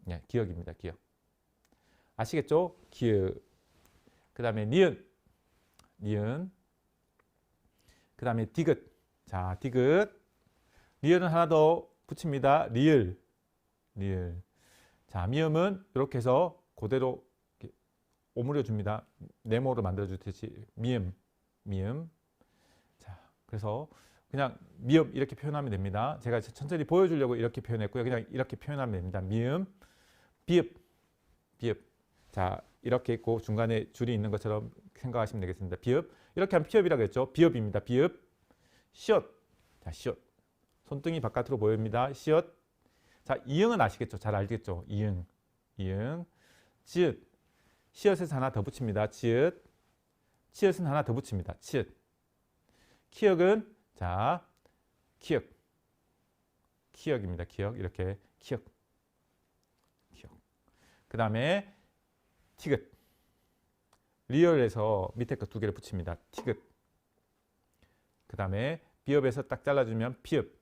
네, 기역입니다. 기역. 아시겠죠? 기역. 그 다음에 니은, 니은. 그 다음에 디귿. 자, 디귿. 리을은 하나 더 붙입니다. 리을, 리을. 자, 미음은 이렇게 해서 그대로 오므려 줍니다. 네모로 만들어 주듯이 미음, 미음. 자, 그래서 그냥 미음 이렇게 표현하면 됩니다. 제가 천천히 보여주려고 이렇게 표현했고요. 그냥 이렇게 표현하면 됩니다. 미음, 비읍, 비읍. 자, 이렇게 있고 중간에 줄이 있는 것처럼 생각하시면 되겠습니다. 비읍. 이렇게 하면 피읍이라고 했죠. 비읍입니다. 비읍. 시옷. 자, 시옷. 손등이 바깥으로 보입니다. 시옷. 자, 이응은 아시겠죠? 잘 알겠죠? 이응, 이응. 지읒. 시옷에서 하나 더 붙입니다. 지읒. 치읓은 하나 더 붙입니다. 치읓. 키역은 자, 키역. 키역입니다. 키역. 이렇게 키역. 키역. 그 다음에 티귿. 리얼에서 밑에 거 두 개를 붙입니다. 티귿. 그 다음에 비읍에서 딱 잘라주면 피읍.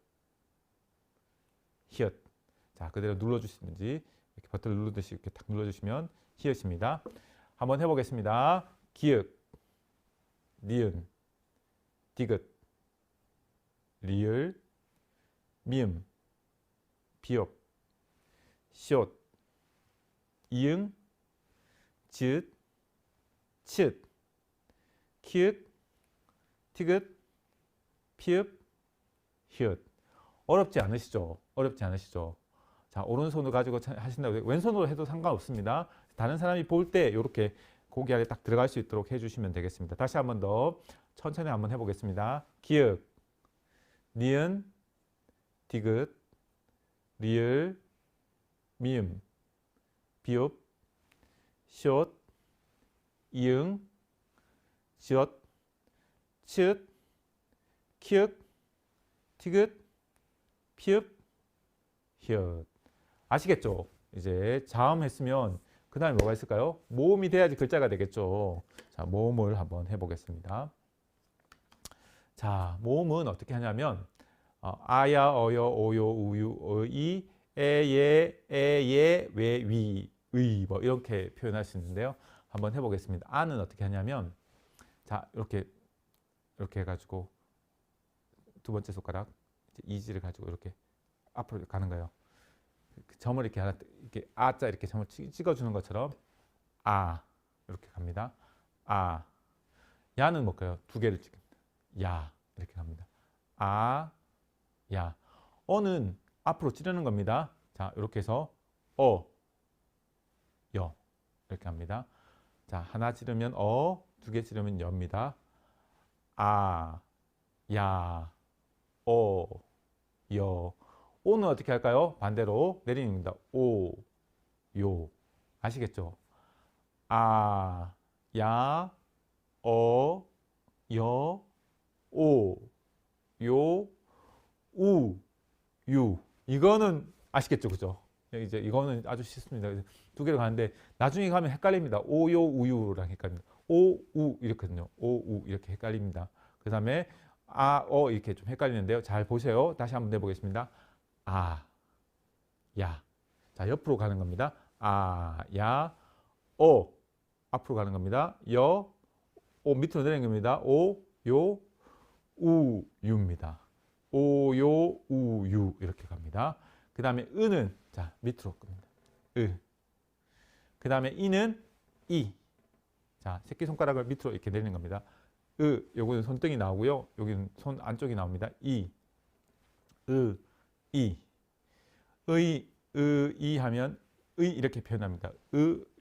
히읗. 자, 그대로 눌러주시든지 이렇게 버튼을 누르듯이 이렇게 딱 눌러주시면 히읗입니다. 한번 해보겠습니다. 기역, 니은, 디귿, 리을, 미음, 비읍, 시옷, 이응, 지읒, 치읓, 키읔, 티귿, 피읍, 히읗. 어렵지 않으시죠? 어렵지 않으시죠? 자, 오른손을 가지고 하신다고 왼손으로 해도 상관없습니다. 다른 사람이 볼 때 이렇게 고기 안에 딱 들어갈 수 있도록 해주시면 되겠습니다. 다시 한 번 더 천천히 한번 해보겠습니다. 기역, 니은, 디귿, 리을, 미음, 비읍, 시옷, 이응, 지읒, 치읓, 키읔, 티귿, 피읍, 히읗. 아시겠죠? 이제 자음 했으면 그 다음에 뭐가 있을까요? 모음이 돼야지 글자가 되겠죠. 자, 모음을 한번 해보겠습니다. 자, 모음은 어떻게 하냐면 아야, 어여, 오요, 우유, 어이, 에예, 에예, 왜, 위, 의 뭐 이렇게 표현할 수 있는데요. 한번 해보겠습니다. 아는 어떻게 하냐면 자, 이렇게 해가지고 두 번째 손가락 이지를 가지고 이렇게 앞으로 가는 거예요. 점을 이렇게 하나 이렇게 아자 이렇게 점을 찍어주는 것처럼 아 이렇게 갑니다. 아 야는 뭘까요? 두 개를 찍습니다. 야 이렇게 갑니다. 아 야 어는 앞으로 찌르는 겁니다. 자 이렇게 해서 여 이렇게 합니다. 자 하나 찌르면 두 개 찌르면 여입니다. 아 야 여 오는 어떻게 할까요? 반대로 내리는입니다. 오, 요. 아시겠죠? 아, 야, 여, 오, 요, 우, 유. 이거는 아시겠죠? 그죠? 이제 이거는 아주 쉽습니다. 두 개로 가는데 나중에 가면 헷갈립니다. 오, 요, 우유랑 헷갈립니다. 오, 우 이렇거든요. 오, 우 이렇게 헷갈립니다. 그 다음에 아, 이렇게 좀 헷갈리는데요. 잘 보세요. 다시 한번 내보겠습니다. 아, 야. 자, 옆으로 가는 겁니다. 아, 야, 앞으로 가는 겁니다. 여, 밑으로 내리는 겁니다. 오, 요, 우, 유입니다. 오, 요, 우, 유. 이렇게 갑니다. 그 다음에 은은, 자, 밑으로 겁니다. 그 다음에 이는, 이. 자, 새끼손가락을 밑으로 이렇게 내리는 겁니다. 요거는 손등이 나오고요. 여기는 손 안쪽이 나옵니다. 이. 이 하면 이렇게 표현합니다.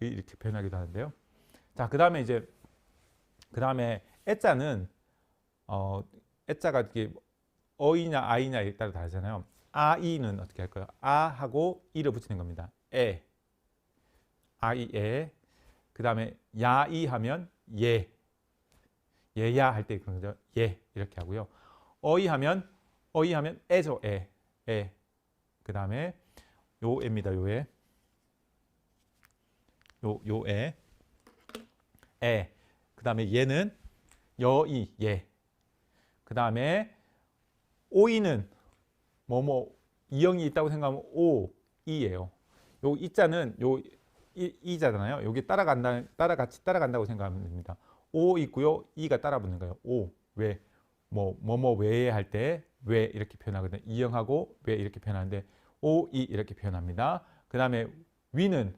이렇게 표현하기도 하는데요. 자, 그 다음에 애자는 애자가 이렇게 어이냐 아이냐에 따라 다르잖아요. 아이는 어떻게 할까요? 아하고 이를 붙이는 겁니다. 아이 에. 그 다음에 야이 하면 예. 예야 할 때 그런 거죠. 예 이렇게 하고요. 어이 하면 애죠. 애. 그 다음에 요애입니다. 요애. 요애. 애. 그 다음에 얘는 여이 예. 그 다음에 오이는 뭐뭐 이형이 있다고 생각하면 오, 이예요. 요 이자는 요 이자잖아요. 여기 같이 따라간다고 생각하면 됩니다. 오 있고요. 이가 따라 붙는 거예요. 오, 왜, 뭐뭐 왜 할 때 왜 이렇게 표현하거든요. 이형하고 왜 이렇게 표현하는데 오, 이 이렇게 표현합니다. 그 다음에 위는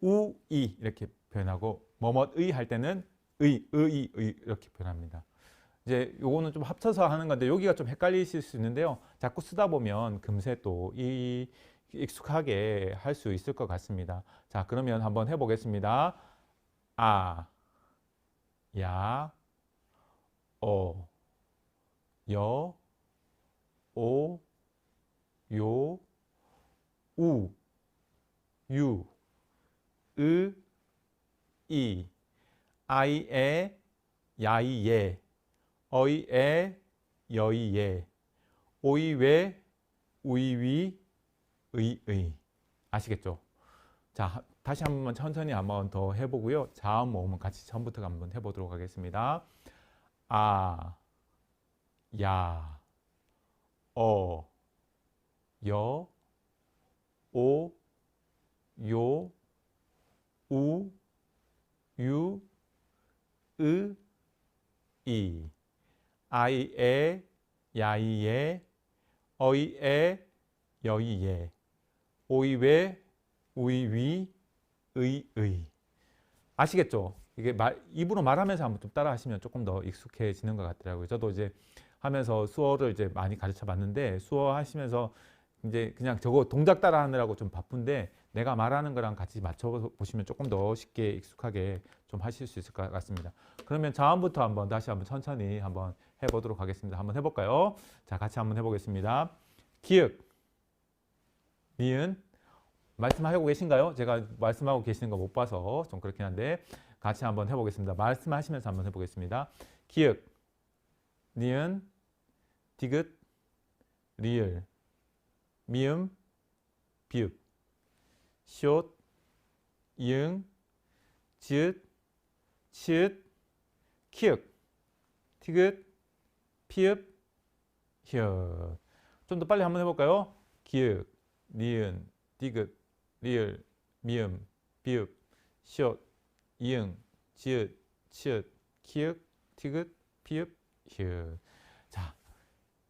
우, 이 이렇게 표현하고 뭐뭐의 할 때는 의 이렇게 표현합니다. 이제 요거는 좀 합쳐서 하는 건데 여기가 좀 헷갈리실 수 있는데요. 자꾸 쓰다 보면 금세 또 익숙하게 할 수 있을 것 같습니다. 자, 그러면 한번 해보겠습니다. 아, 야, 어, 여, 오, 요, 우, 유, 으, 이, 아이, 에, 야이, 예, 어이, 에, 여이, 예, 오이, 왜, 우이, 위, 의. 아시겠죠? 자, 다시 한번 천천히 한번 더 해보고요. 자음 모음은 같이 처음부터 한번 해보도록 하겠습니다. 아, 야, 어, 여, 오, 요, 우, 유, 으, 이, 아이, 에, 야이, 예, 어이, 에, 여이, 예, 오이, 왜, 우이, 위, 의. 아시겠죠? 이게 입으로 말하면서 한번 좀 따라 하시면 조금 더 익숙해지는 것 같더라고요. 저도 이제 하면서 수어를 이제 많이 가르쳐 봤는데 수어 하시면서 이제 그냥 저거 동작 따라 하느라고 좀 바쁜데 내가 말하는 거랑 같이 맞춰 보시면 조금 더 쉽게 익숙하게 좀 하실 수 있을 것 같습니다. 그러면 다음부터 한번 다시 한번 천천히 한번 해보도록 하겠습니다. 한번 해볼까요? 자, 같이 한번 해보겠습니다. 기역, 니은, 말씀하고 계신가요? 제가 말씀하고 계시는 거 못 봐서 좀 그렇긴 한데 같이 한번 해보겠습니다. 말씀하시면서 한번 해보겠습니다. 기역, 니은, 디귿, 리을, 미음, 비읍, 시옷, 이응, 지읒, 치읒, 키읔, 티귿, 피읍, 히읗. 좀 더 빨리 한번 해볼까요? 기역, 니은, 디귿, 리을, 미음, 비읍, 시옷, 이응, 지읒, 치읒, 키읔, 티귿, 피읍, 히읗. 자,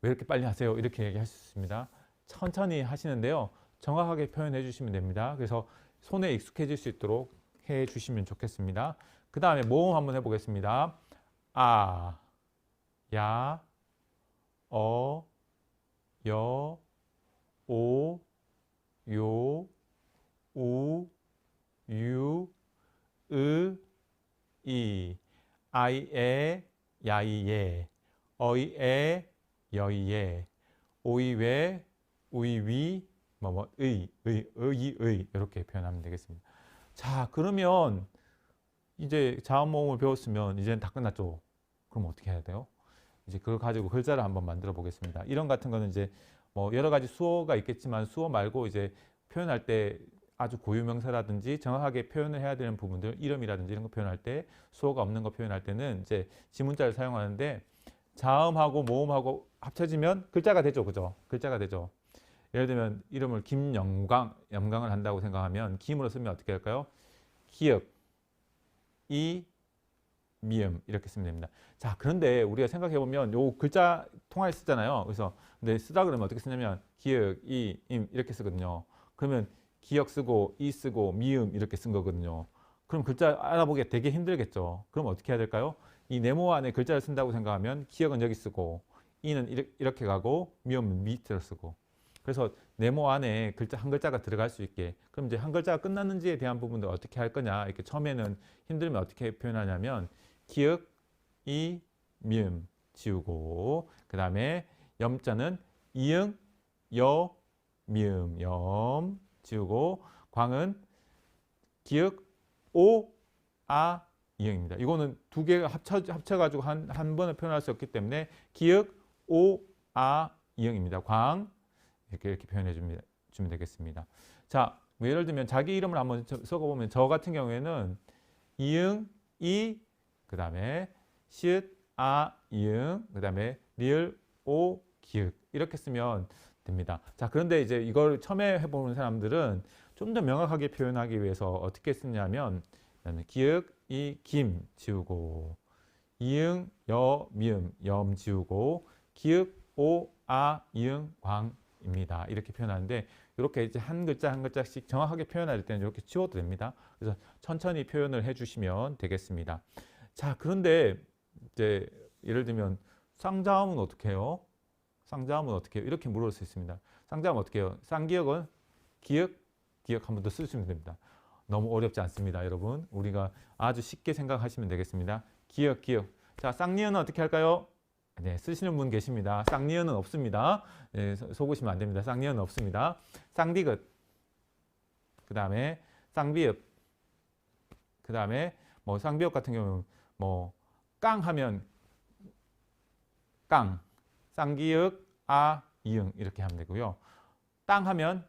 왜 이렇게 빨리 하세요? 이렇게 얘기할 수 있습니다. 천천히 하시는데요. 정확하게 표현해 주시면 됩니다. 그래서 손에 익숙해질 수 있도록 해 주시면 좋겠습니다. 그 다음에 모음 한번 해보겠습니다. 아, 야, 어, 여, 오, 요, 우, 유, 으, 이, 아이, 에, 야이, 예, 어이, 에, 여이, 예, 오이, 왜, 우이, 위, 의 이렇게 표현하면 되겠습니다. 자, 그러면 이제 자음 모음을 배웠으면 이제는 다 끝났죠. 그럼 어떻게 해야 돼요? 이제 그걸 가지고 글자를 한번 만들어 보겠습니다. 이런 같은 거는 이제 뭐 여러 가지 수어가 있겠지만 수어 말고 이제 표현할 때 아주 고유명사라든지 정확하게 표현을 해야 되는 부분들, 이름이라든지 이런 거 표현할 때 수어가 없는 거 표현할 때는 이제 지문자를 사용하는데 자음하고 모음하고 합쳐지면 글자가 되죠. 그죠? 글자가 되죠. 예를 들면 이름을 염강을 한다고 생각하면 김으로 쓰면 어떻게 할까요? 기역, 이, 미음 이렇게 쓰면 됩니다. 자, 그런데 우리가 생각해 보면 요 글자 통화에 쓰잖아요. 그래서 근데 쓰다 그러면 어떻게 쓰냐면 기역, 이, 임 이렇게 쓰거든요. 그러면 기역 쓰고 이 쓰고 미음 이렇게 쓴 거거든요. 그럼 글자 알아보기가 되게 힘들겠죠. 그럼 어떻게 해야 될까요? 이 네모 안에 글자를 쓴다고 생각하면 기역은 여기 쓰고 이는 이렇게 가고 미음은 밑으로 쓰고 그래서 네모 안에 글자 한 글자가 들어갈 수 있게 그럼 이제 한 글자가 끝났는지에 대한 부분도 어떻게 할 거냐 이렇게 처음에는 힘들면 어떻게 표현하냐면 기역, 이, 미음 지우고 그 다음에 염자는 이응, 여, 미음, 염 지우고 광은 기역, 오, 아, 이응입니다. 이거는 두 개가 합쳐가지고 한 번에 표현할 수 없기 때문에 기역, 오, 아, 이응입니다. 광 이렇게 표현해 주면 되겠습니다. 자, 뭐 예를 들면 자기 이름을 한번 써보면 저 같은 경우에는 이응, 이, 그 다음에 시읒, 아, 이응, 그 다음에 리을, 오, 기역 이렇게 쓰면 됩니다. 자, 그런데 이제 이걸 처음에 해보는 사람들은 좀 더 명확하게 표현하기 위해서 어떻게 쓰냐면 기역, 이, 김 지우고 이응, 여, 미음, 염 지우고 기역, 오, 아, 이응, 광입니다. 이렇게 표현하는데 이렇게 이제 한 글자 한 글자씩 정확하게 표현할 때는 이렇게 지워도 됩니다. 그래서 천천히 표현을 해주시면 되겠습니다. 자, 그런데 이제 예를 들면 쌍자음은 어떻게 해요? 쌍자음은 어떻게 해요? 이렇게 물을 수 있습니다. 쌍자음은 어떻게 해요? 쌍기역은 기역, 기역 한 번 더 쓰시면 됩니다. 너무 어렵지 않습니다, 여러분. 우리가 아주 쉽게 생각하시면 되겠습니다. 기역, 기역. 자, 쌍니은은 어떻게 할까요? 네, 쓰시는 분 계십니다. 쌍니은은 없습니다. 네, 속으시면 안 됩니다. 쌍니은은 없습니다. 쌍디귿, 그 다음에 쌍비읍, 그 다음에 뭐 쌍비읍 같은 경우는 뭐 깡 하면 깡, 쌍기역, 아, 이응 이렇게 하면 되고요. 땅 하면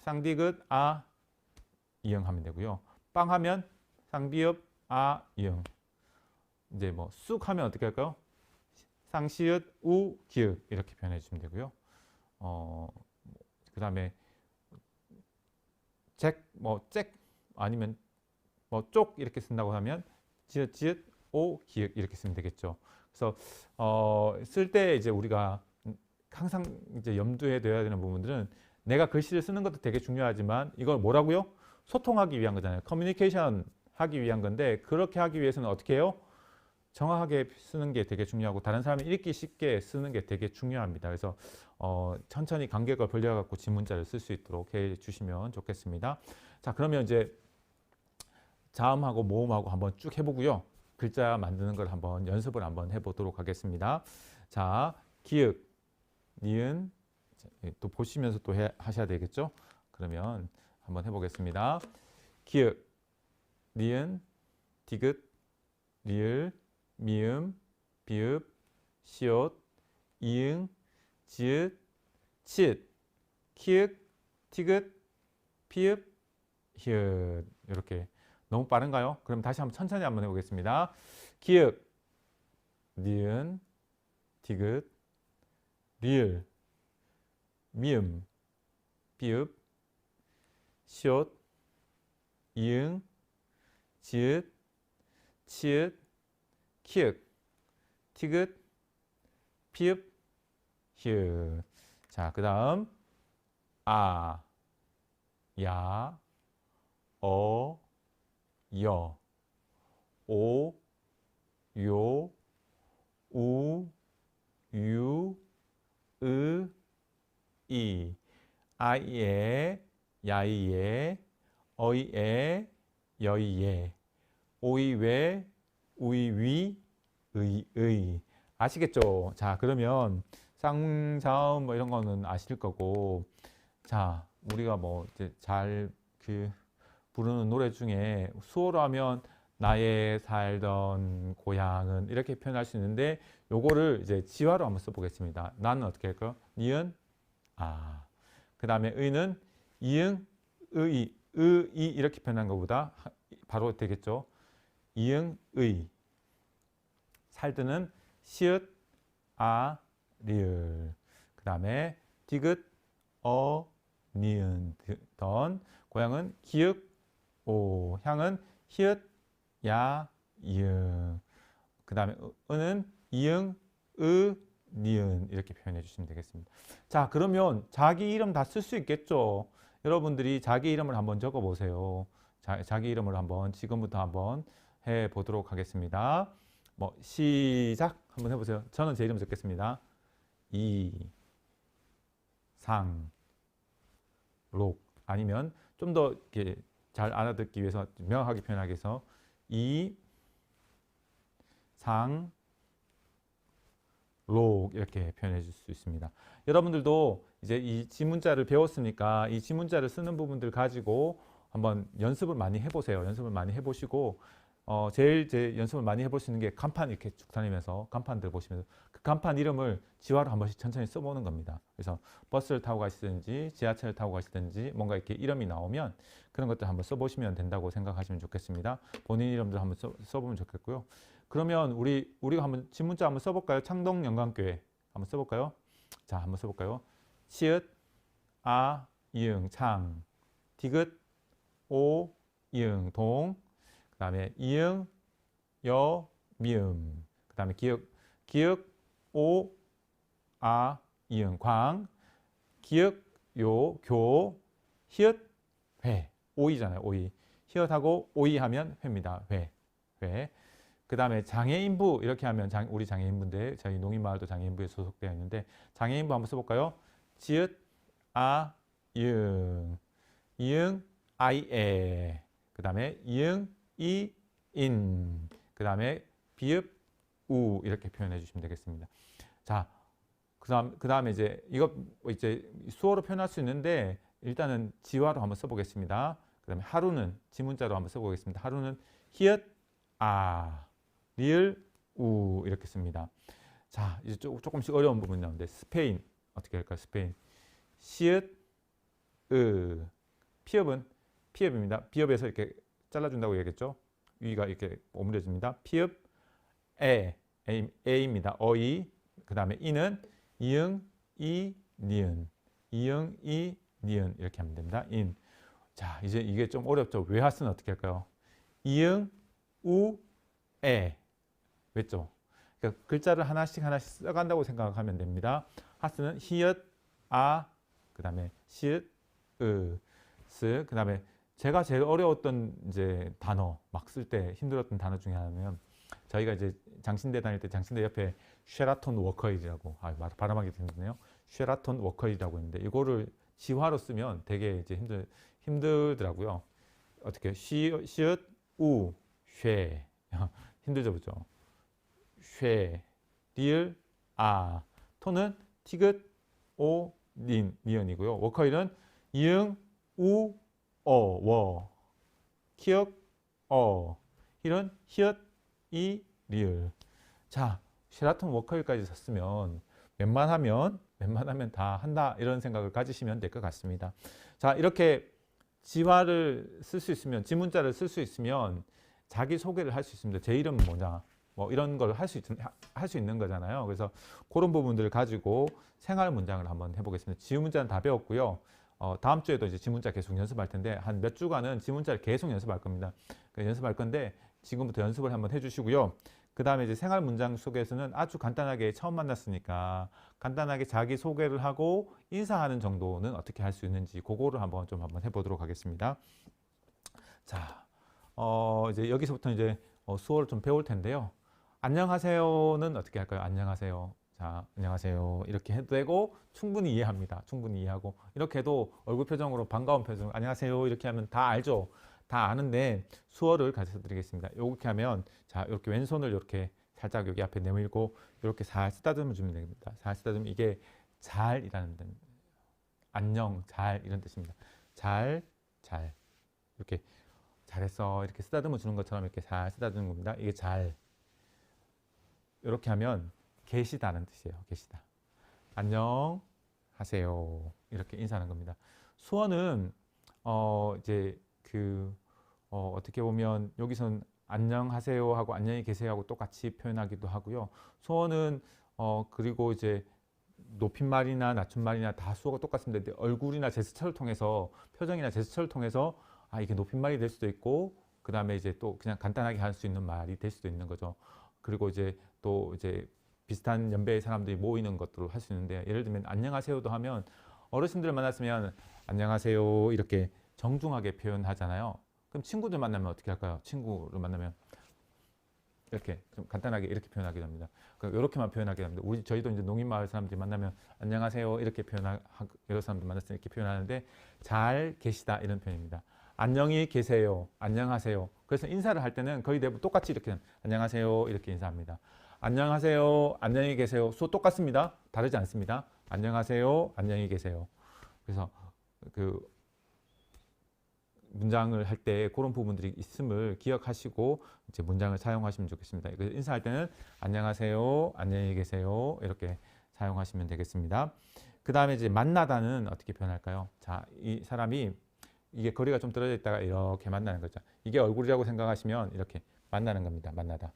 쌍디귿, 아, 이응 하면 되고요. 빵 하면 쌍비읍, 아, 이응. 이제 뭐 쑥 하면 어떻게 할까요? 쌍시읒, 우, 기읒 이렇게 표현해 주시면 되고요. 그 다음에 잭 아니면 뭐 쪽 이렇게 쓴다고 하면 지읒, 지읒, 오, 기읒 이렇게 쓰면 되겠죠. 그래서 쓸 때 이제 우리가 항상 이제 염두에 둬야 되는 부분들은 내가 글씨를 쓰는 것도 되게 중요하지만 이걸 뭐라고요? 소통하기 위한 거잖아요. 커뮤니케이션 하기 위한 건데 그렇게 하기 위해서는 어떻게 해요? 정확하게 쓰는 게 되게 중요하고 다른 사람이 읽기 쉽게 쓰는 게 되게 중요합니다. 그래서 천천히 간격을 벌려갖고 지문자를 쓸 수 있도록 해주시면 좋겠습니다. 자, 그러면 이제 자음하고 모음하고 한번 쭉 해보고요. 글자 만드는 걸 한번 연습을 한번 해보도록 하겠습니다. 자, 기역, 니은 또 보시면서 또 하셔야 되겠죠? 그러면 한번 해보겠습니다. 기역, 니은, 디귿, 리을, 미음, 비읍, 시옷, 이응, 지읒, 치읒, 키읔, 티귿, 피읍, 히읗 이렇게 너무 빠른가요? 그럼 다시 한번 천천히 한번 해보겠습니다. 기역, 니은, 디귿, 리을, 미음, 비읍, 시옷, 이응, 지읒, 치읒, 키읔, 티귿, 피읍, 히읗. 자, 그 다음 아, 야, 어, 여, 오, 요, 우, 유, 으, 이, 아이에, 야이에, 어이에, 여이에, 오이외, 우이위, 의의. 아시겠죠? 자, 그러면 쌍자음 뭐 이런 거는 아실 거고, 자, 우리가 뭐 이제 잘 부르는 노래 중에 수어로 하면 나의 살던 고향은 이렇게 표현할 수 있는데 요거를 이제 지화로 한번 써보겠습니다. 나는 어떻게 할까요? 니은, 아. 그 다음에 의는 이응, 의이, 의이 이렇게 표현한 것보다 바로 되겠죠. 이응, 의. 살드는 시읒, 아, 리을. 그 다음에 디귿, 어, 니은, 던. 고향은 기읒, 오. 향은 히읗, 야, 이응. 그 다음에 은은 이응, 으, 니은 이렇게 표현해 주시면 되겠습니다. 자, 그러면 자기 이름 다 쓸 수 있겠죠? 여러분들이 자기 이름을 한번 적어 보세요. 자기 이름을 한번 지금부터 한번 해 보도록 하겠습니다. 뭐 시작 한번 해보세요. 저는 제 이름 적겠습니다. 이상록 아니면 좀 더 이렇게 잘 알아듣기 위해서 명확하게 표현하기 위해서 이상록 이렇게 표현해 줄 수 있습니다. 여러분들도 이제 이 지문자를 배웠으니까 이 지문자를 쓰는 부분들 가지고 한번 연습을 많이 해보세요. 연습을 많이 해보시고 제일 연습을 많이 해보시는 게 간판 이렇게 쭉 다니면서 간판들 보시면서 그 간판 이름을 지화로 한 번씩 천천히 써보는 겁니다. 그래서 버스를 타고 가시든지 지하철을 타고 가시든지 뭔가 이렇게 이름이 나오면 그런 것들 한번 써보시면 된다고 생각하시면 좋겠습니다. 본인 이름도 한번 써보면 좋겠고요. 그러면 우리가 한번 지문자 한번 써볼까요? 창동영광교회 한번 써볼까요? 자, 한번 써볼까요? 시읒, 아, 이응, 창. 디귿, 오, 이응, 동. 그 다음에 이응, 여, 미음. 그 다음에 기역, 오, 아, 이응, 광. 기역, 요, 교. 히읗, 회. 오이잖아요, 오이. 히읗하고 오이 하면 회입니다. 회. 회. 그 다음에 장애인부 이렇게 하면 우리 장애인부인데 저희 농인마을도 장애인부에 소속되어 있는데 장애인부 한번 써볼까요? 지읒, 아, 이응. 이응, 아이에. 그 다음에 이응, 이, 인. 그 다음에 비읍, 우 이렇게 표현해 주시면 되겠습니다. 자, 그 다음에 이제 이거 이제 수어로 표현할 수 있는데 일단은 지화로 한번 써보겠습니다. 그 다음에 하루는 지문자로 한번 써보겠습니다. 하루는 히읗, 아, 리을, 우 이렇게 씁니다. 자, 이제 조금씩 어려운 부분이 나오는데 스페인 어떻게 할까요? 스페인 시읒, 으. 피읍은 피읍입니다. 비읍에서 이렇게 잘라준다고 얘기했죠. 위가 이렇게 오므려집니다. 피읍, 에입니다. 어이. 그 다음에 이는 이응, 이, 니은. 이응, 이, 니은 이렇게 하면 됩니다. 인. 자, 이제 이게 좀 어렵죠. 외화스는 어떻게 할까요? 이응, 우, 에. 왜죠? 그러니까 글자를 하나씩 써간다고 생각하면 됩니다. 하스는 히읗, 아, 그 다음에 시읒, 으, 스. 그 다음에 제가 제일 어려웠던 이제 단어, 막 쓸 때 힘들었던 단어 중에 하나는 저희가 이제 장신대 다닐 때 장신대 옆에 쉐라톤 워커힐이라고 발음하기 힘드네요. 쉐라톤 워커힐이라고 있는데 이거를 지화로 쓰면 되게 이제 힘들더라고요. 어떻게 시읒, 우, 쉐 힘들죠, 그죠? 쉐, 리을, 아. 톤은 티귿, 오, 니은이고요. 워커힐은 이응, 우, 워. 키읔, 힐은 히읗, 이, 리을. 자, 쉐라톤 워커힐까지 썼으면 웬만하면 다 한다 이런 생각을 가지시면 될 것 같습니다. 자, 이렇게 지화를 쓸 수 있으면 지문자를 쓸 수 있으면 자기 소개를 할 수 있습니다. 제 이름은 뭐냐 뭐 이런 걸 할 수 있는 거잖아요. 그래서 그런 부분들을 가지고 생활 문장을 한번 해보겠습니다. 지문자는 다 배웠고요. 다음 주에도 이제 지문자 계속 연습할 텐데 한 몇 주간은 지문자를 계속 연습할 겁니다. 연습할 건데 지금부터 연습을 한번 해주시고요. 그 다음에 이제 생활 문장 속에서는 아주 간단하게 처음 만났으니까 간단하게 자기 소개를 하고 인사하는 정도는 어떻게 할 수 있는지 그거를 한번 해보도록 하겠습니다. 자, 이제 여기서부터 이제 수어를 좀 배울 텐데요. 안녕하세요는 어떻게 할까요? 안녕하세요. 자, 안녕하세요. 이렇게 해도 되고 충분히 이해합니다. 충분히 이해하고 이렇게 해도 얼굴 표정으로 반가운 표정 안녕하세요 이렇게 하면 다 알죠. 다 아는데 수어를 가르쳐 드리겠습니다. 이렇게 하면 자, 이렇게 왼손을 이렇게 살짝 여기 앞에 내밀고 이렇게 살 쓰다듬어 주면 됩니다. 살 쓰다듬으면 이게 잘이라는 뜻. 안녕, 잘 이런 뜻입니다. 잘 이렇게 잘했어 이렇게 쓰다듬어 주는 것처럼 이렇게 잘 쓰다듬는 겁니다. 이게 잘 이렇게 하면 계시다는 뜻이에요. 계시다. 안녕하세요 이렇게 인사하는 겁니다. 수어는 이제 어떻게 보면 여기선 안녕하세요 하고 안녕히 계세요 하고 똑같이 표현하기도 하고요. 수어는 그리고 이제 높임말이나 낮춤말이나 다 수어가 똑같습니다. 근데 얼굴이나 제스처를 통해서 표정이나 제스처를 통해서 이게 높임말이 될 수도 있고 그 다음에 이제 또 그냥 간단하게 할 수 있는 말이 될 수도 있는 거죠. 그리고 이제 또 이제 비슷한 연배의 사람들이 모이는 것들을 할 수 있는데 예를 들면 안녕하세요도 하면 어르신들을 만났으면 안녕하세요 이렇게 정중하게 표현하잖아요. 그럼 친구들 만나면 어떻게 할까요? 친구를 만나면 이렇게 좀 간단하게 이렇게 표현하게 됩니다. 이렇게만 표현하게 됩니다. 저희도 이제 농인마을 사람들이 만나면 안녕하세요 이렇게 여러 사람들 만났을 때 이렇게 표현하는데 잘 계시다 이런 표현입니다. 안녕히 계세요, 안녕하세요. 그래서 인사를 할 때는 거의 대부분 똑같이 이렇게 안녕하세요 이렇게 인사합니다. 안녕하세요, 안녕히 계세요. 수 똑같습니다. 다르지 않습니다. 안녕하세요, 안녕히 계세요. 그래서 문장을 할 때 그런 부분들이 있음을 기억하시고 이제 문장을 사용하시면 좋겠습니다. 인사할 때는 안녕하세요, 안녕히 계세요 이렇게 사용하시면 되겠습니다. 그 다음에 이제 만나다는 어떻게 표현할까요? 자, 이 사람이 이게 거리가 좀 떨어져 있다가 이렇게 만나는 거죠. 이게 얼굴이라고 생각하시면 이렇게 만나는 겁니다. 만나다.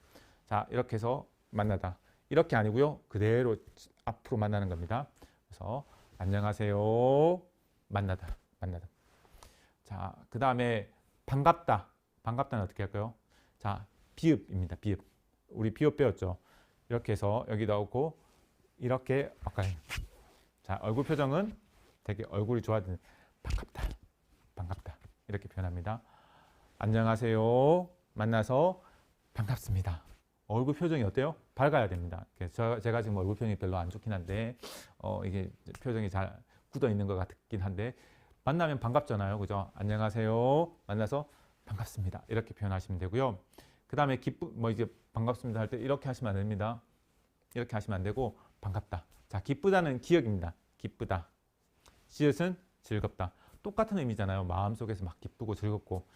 자, 이렇게 해서 만나다. 이렇게 아니고요. 그대로 앞으로 만나는 겁니다. 그래서 안녕하세요. 만나다. 만나다. 자, 그 다음에 반갑다. 반갑다는 어떻게 할까요? 자, 비읍입니다. 비읍. 우리 비읍 배웠죠? 이렇게 해서 여기다 놓고 이렇게 아까 자, 얼굴 표정은 되게 얼굴이 좋아지는 반갑다. 반갑다. 이렇게 표현합니다. 안녕하세요. 만나서 반갑습니다. 얼굴 표정이 어때요? 밝아야 됩니다. 제가 지금 얼굴 표정이 별로 안 좋긴 한데 이게 표정이 잘 굳어 있는 것 같긴 한데 만나면 반갑잖아요. 그죠? 안녕하세요. 만나서 반갑습니다. 이렇게 표현하시면 되고요. 그 다음에 이제 반갑습니다 할 때 이렇게 하시면 안 됩니다. 이렇게 하시면 안 되고 반갑다. 자, 기쁘다는 기억입니다. 기쁘다. 시읒은 즐겁다. 똑같은 의미잖아요. 마음속에서 막 기쁘고 즐겁고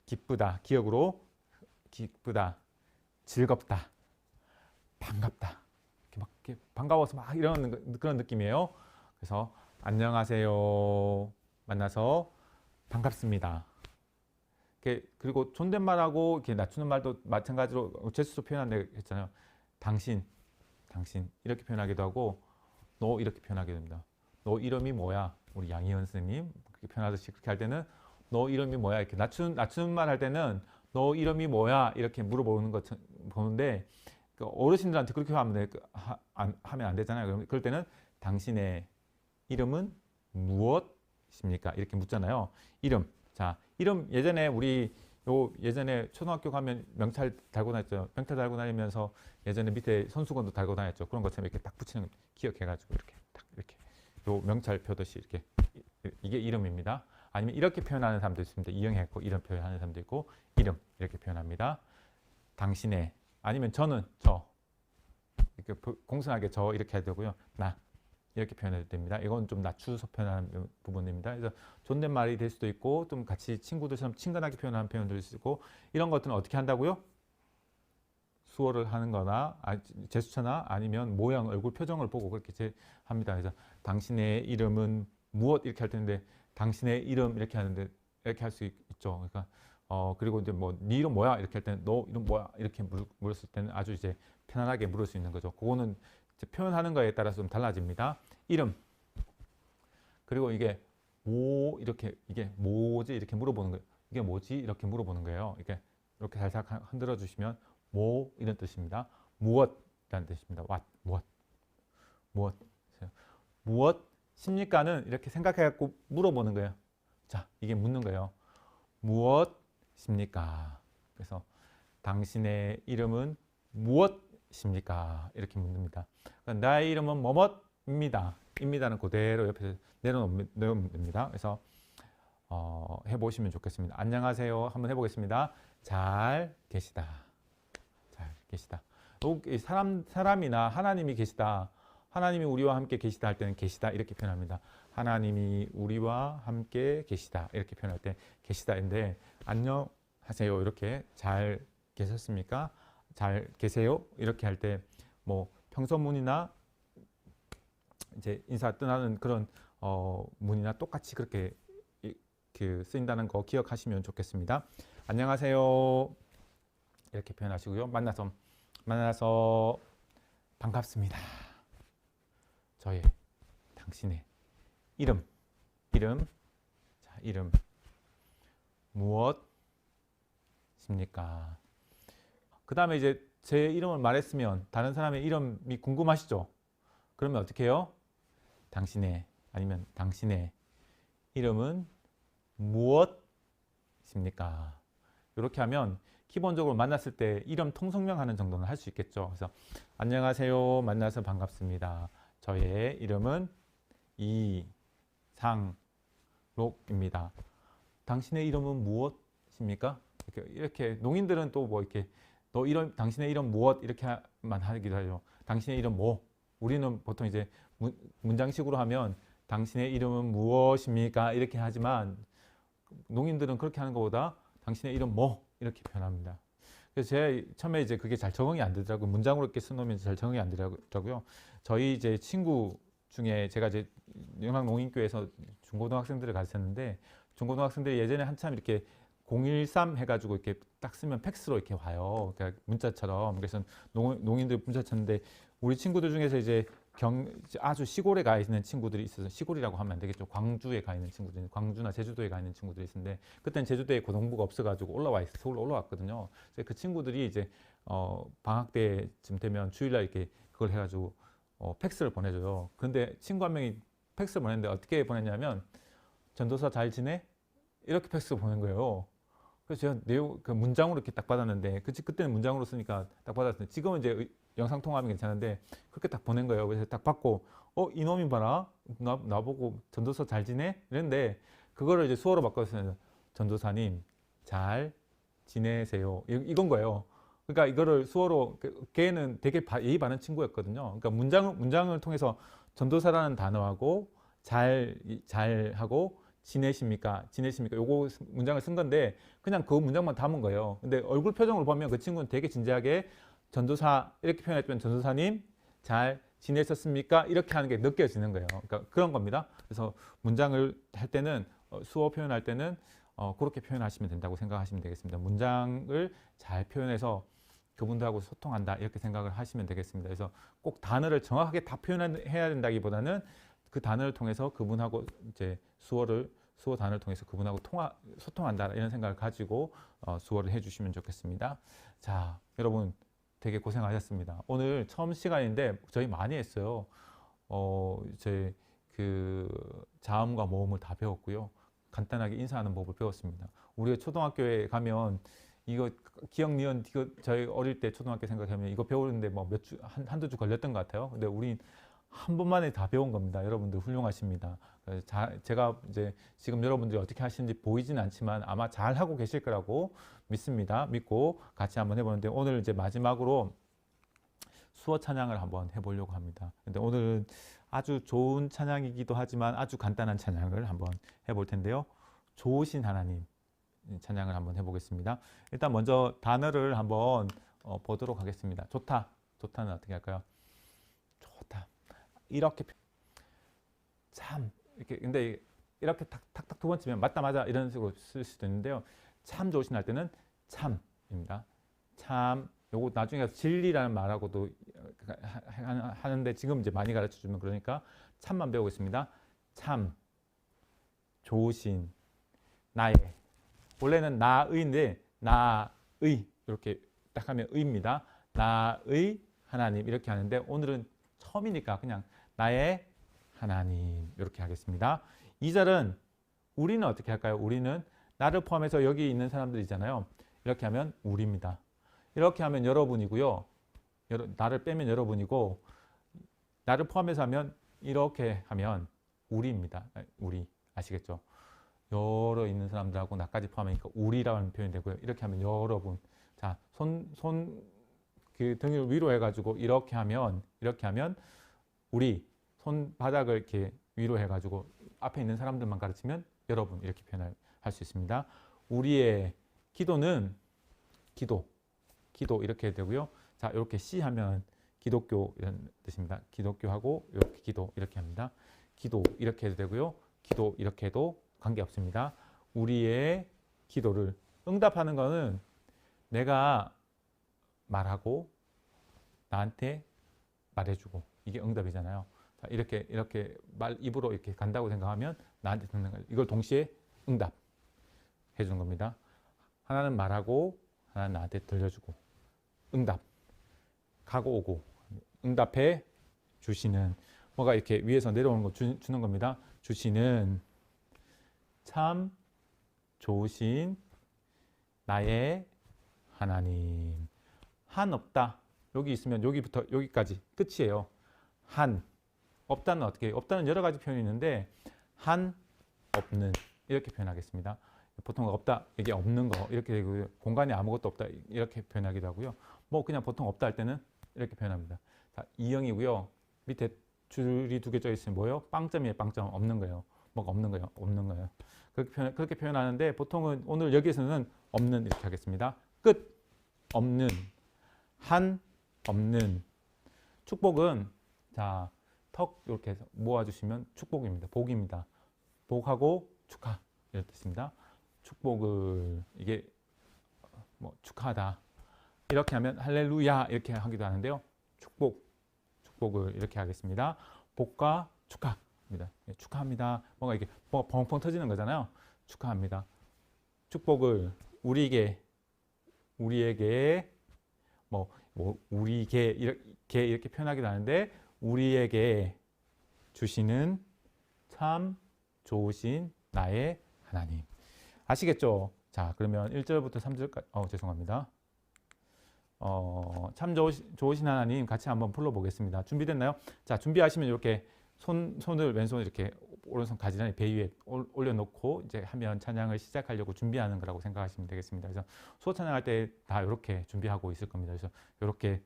기쁘다. 기억으로 기쁘다. 즐겁다. 반갑다. 이렇게 반가워서 막 이런 그런 느낌이에요. 그래서 안녕하세요. 만나서 반갑습니다. 그리고 존댓말하고 이렇게 낮추는 말도 마찬가지로 제스처 표현한다 했잖아요. 당신, 당신 이렇게 표현하기도 하고 너 이렇게 표현하게 됩니다. 너 이름이 뭐야? 우리 양희은 선생님 그렇게 표현하듯이 그렇게 할 때는 너 이름이 뭐야? 이렇게 낮추는 말 할 때는 너 이름이 뭐야? 이렇게 물어보는 것 보는데 어르신들한테 그렇게 하면 안 되잖아요. 그럴 때는 당신의 이름은 무엇입니까? 이렇게 묻잖아요. 이름. 자, 이름 예전에 우리 예전에 초등학교 가면 명찰 달고 다녔죠. 명찰 달고 다니면서 예전에 밑에 손수건도 달고 다녔죠. 그런 것처럼 이렇게 딱 붙이는 거 기억해가지고 이렇게 딱 이렇게 요 명찰 펴듯이 이렇게 이게 이름입니다. 아니면 이렇게 표현하는 사람도 있습니다. 이응했고 이름 표현하는 사람도 있고 이름 이렇게 표현합니다. 당신의 아니면 저는 저 이렇게 공손하게 저 이렇게 해야 되고요. 나 이렇게 표현해도 됩니다. 이건 좀 낮추서 표현하는 부분입니다. 그래서 존댓말이 될 수도 있고 좀 같이 친구들처럼 친근하게 표현하는 표현도 있고 이런 것들은 어떻게 한다고요? 수어를 하는 거나 제스처나 아니면 모양, 얼굴 표정을 보고 그렇게 합니다. 그래서 당신의 이름은 무엇 이렇게 할 텐데 당신의 이름 이렇게 하는데 이렇게 할 수 있죠. 그러니까 그리고 이제 뭐 네 이름 뭐야 이렇게 할 때는 너 이름 뭐야 이렇게 물었을 때는 아주 이제 편안하게 물을 수 있는 거죠. 그거는 표현하는 거에 따라서 좀 달라집니다. 이름. 그리고 이게 이게 뭐지 이렇게 물어보는 거예요. 이게 뭐지 이렇게 물어보는 거예요. 이렇게 살짝 흔들어 주시면 이런 뜻입니다. 무엇이라는 뜻입니다. 무엇입니까는 이렇게 생각해 갖고 물어보는 거예요. 자, 이게 묻는 거예요. 무엇입니까? 그래서 당신의 이름은 무엇입니까? 이렇게 묻습니다. 그러니까 나의 이름은 뭐뭇입니다. 입니다는 그대로 옆에 내려놓으면 됩니다. 그래서 해보시면 좋겠습니다. 안녕하세요. 한번 해보겠습니다. 잘 계시다. 잘 계시다. 사람이나 하나님이 계시다. 하나님이 우리와 함께 계시다 할 때는 계시다 이렇게 표현합니다. 하나님이 우리와 함께 계시다 이렇게 표현할 때 계시다인데 안녕하세요 이렇게 잘 계셨습니까? 잘 계세요? 이렇게 할 때 뭐 평소문이나 이제 인사 떠나는 그런 문이나 똑같이 그렇게 쓰인다는 거 기억하시면 좋겠습니다. 안녕하세요 이렇게 표현하시고요. 만나서 반갑습니다. 당신의 이름 자, 이름 무엇입니까? 그 다음에 이제 제 이름을 말했으면 다른 사람의 이름이 궁금하시죠? 그러면 어떻게 해요? 아니면 당신의 이름은 무엇입니까? 이렇게 하면 기본적으로 만났을 때 이름 통성명 하는 정도는 할 수 있겠죠. 그래서 안녕하세요. 만나서 반갑습니다. 저의 이름은 이상록입니다. 당신의 이름은 무엇입니까? 이렇게 농인들은 또 뭐 이렇게 당신의 이름 무엇 이렇게만 하기도 하죠. 당신의 이름 뭐? 우리는 보통 이제 문장식으로 하면 당신의 이름은 무엇입니까? 이렇게 하지만 농인들은 그렇게 하는 것보다 당신의 이름 뭐? 이렇게 표현합니다. 그래서 제가 처음에 이제 그게 잘 적응이 안 되더라고요. 문장으로 이렇게 써놓으면 잘 적응이 안 되더라고요. 저희 이제 친구 중에 제가 이제 영락농인교회에서 중고등학생들을 가르쳤는데 중고등학생들이 예전에 한참 이렇게 013 해가지고 이렇게 딱 쓰면 팩스로 이렇게 와요. 그러니까 문자처럼. 그래서 농인들 문자 쳤는데 우리 친구들 중에서 이제 아주 시골에 가 있는 친구들이 있어서 시골이라고 하면 안 되겠죠. 광주에 가 있는 친구들, 광주나 제주도에 가 있는 친구들이 있는데 그때는 제주도에 고등부가 없어가지고 올라와 있어 서울로 올라왔거든요. 그래서 그 친구들이 이제 방학 때쯤 되면 주일날 이렇게 그걸 해가지고 팩스를 보내줘요. 근데 친구 한 명이 팩스를 보냈는데 어떻게 보냈냐면 전도사 잘 지내? 이렇게 팩스 보낸 거예요. 그래서 제가 그 문장으로 이렇게 딱 받았는데 그때는 문장으로 쓰니까 딱 받았는데 지금은 이제 영상 통화하면 괜찮은데 그렇게 딱 보낸 거예요. 그래서 딱 받고 이놈이 봐라 나보고 전도사 잘 지내? 이랬는데 그거를 이제 수어로 바꿔서 전도사님 잘 지내세요 이건 거예요. 그러니까 이거를 수어로 걔는 되게 예의 바른 친구였거든요. 그러니까 문장을 통해서 전도사라는 단어하고 잘 하고 지내십니까? 요거 문장을 쓴 건데 그냥 그 문장만 담은 거예요. 근데 얼굴 표정을 보면 그 친구는 되게 진지하게 전도사 이렇게 표현했으면 전도사님 잘 지내셨습니까? 이렇게 하는 게 느껴지는 거예요. 그러니까 그런 겁니다. 그래서 문장을 할 때는 수어 표현할 때는 그렇게 표현하시면 된다고 생각하시면 되겠습니다. 문장을 잘 표현해서 그분들하고 소통한다 이렇게 생각을 하시면 되겠습니다. 그래서 꼭 단어를 정확하게 다 표현해야 된다기보다는 그 단어를 통해서 그분하고 이제 수어 단어를 통해서 그분하고 소통한다 이런 생각을 가지고 수어를 해주시면 좋겠습니다. 자, 여러분 되게 고생하셨습니다. 오늘 처음 시간인데 저희 많이 했어요. 이제 그 자음과 모음을 다 배웠고요. 간단하게 인사하는 법을 배웠습니다. 우리가 초등학교에 가면 이거 기억 니은 이거 저희 어릴 때 초등학교 생각하면 이거 배우는데 뭐 한두 주 걸렸던 것 같아요. 근데 우린 한 번만에 다 배운 겁니다. 여러분들 훌륭하십니다. 제가 이제 지금 여러분들이 어떻게 하시는지 보이진 않지만 아마 잘 하고 계실 거라고 믿습니다. 믿고 같이 한번 해보는데 오늘 이제 마지막으로 수어 찬양을 한번 해보려고 합니다. 근데 오늘은 아주 좋은 찬양이기도 하지만 아주 간단한 찬양을 한번 해볼 텐데요. 좋으신 하나님 찬양을 한번 해보겠습니다. 일단 먼저 단어를 한번 보도록 하겠습니다. 좋다는 어떻게 할까요? 좋다. 이렇게 참 이렇게 근데 이렇게 탁탁탁 두 번 치면 맞다 이런 식으로 쓸 수도 있는데요. 참 좋으신 할 때는 참입니다. 참 요거 나중에 가서 진리라는 말하고도 하는데 지금 이제 많이 가르쳐 주면 그러니까 참만 배우겠습니다. 참 좋으신 나의 원래는 나의인데 나의 이렇게 딱 하면 의입니다. 나의 하나님 이렇게 하는데 오늘은 처음이니까 그냥 나의 하나님 이렇게 하겠습니다. 2절은 우리는 어떻게 할까요? 우리는 나를 포함해서 여기 있는 사람들이잖아요. 이렇게 하면 우리입니다. 이렇게 하면 여러분이고요. 나를 빼면 여러분이고 나를 포함해서 하면 이렇게 하면 우리입니다. 우리 아시겠죠? 여러 있는 사람들하고 나까지 포함하니까 우리라는 표현이 되고요. 이렇게 하면 여러분. 자, 그 등을 위로 해가지고 이렇게 하면 우리 손바닥을 이렇게 위로 해가지고 앞에 있는 사람들만 가르치면 여러분 이렇게 표현할 수 있습니다. 우리의 기도는 기도 이렇게 되고요. 자, 이렇게 시 하면 기독교 이런 뜻입니다. 기독교하고 이렇게 기도 이렇게 합니다. 기도 이렇게 해도 되고요. 기도 이렇게 해도 관계없습니다. 우리의 기도를 응답하는 거는 내가 말하고 나한테 말해주고 이게 응답이잖아요. 자, 이렇게 입으로 이렇게 간다고 생각하면 나한테 듣는 거예요. 이걸 동시에 응답 해주는 겁니다. 하나는 말하고 하나는 나한테 들려주고 응답 가고 오고 응답해 주시는 뭐가 이렇게 위에서 내려오는 거 주는 겁니다. 주시는 참 좋으신 나의 하나님. 한 없다. 여기 있으면 여기부터 여기까지 끝이에요. 한 없다는 어떻게 해요? 없다는 여러 가지 표현이 있는데 한 없는 이렇게 표현하겠습니다. 보통 없다 이게 없는 거 이렇게 되고 공간에 아무것도 없다 이렇게 표현하기도 하고요. 뭐 그냥 보통 없다 할 때는 이렇게 표현합니다. 자, 2형이고요. 밑에 줄이 두 개 져 있으면 뭐예요? 빵점이에요. 빵점 없는 거예요. 뭐가 없는 거예요. 없는 거예요. 그렇게 표현하는데 보통은 오늘 여기에서는 없는 이렇게 하겠습니다. 끝 없는 한 없는 축복은 자 턱 이렇게 해서 모아주시면 축복입니다. 복입니다. 복하고 축하 이런 뜻입니다. 축복을 이게 뭐 축하하다 이렇게 하면 할렐루야 이렇게 하기도 하는데요. 축복 축복을 이렇게 하겠습니다. 복과 축하입니다. 예, 축하합니다. 뭔가 이게 펑펑 터지는 거잖아요. 축하합니다. 축복을 우리에게 우리게 이렇게 표현하기도 하는데 우리에게 주시는 참 좋으신 나의 하나님. 아시겠죠? 자, 그러면 1절부터 3절까지 죄송합니다. 참 좋으신 하나님 같이 한번 불러보겠습니다. 준비됐나요? 자, 준비하시면 이렇게 손을 왼손을 이렇게 오른손 가지런히 배 위에 올려놓고 이제 하면 찬양을 시작하려고 준비하는 거라고 생각하시면 되겠습니다. 그래서 수호 찬양할 때 다 이렇게 준비하고 있을 겁니다. 그래서 이렇게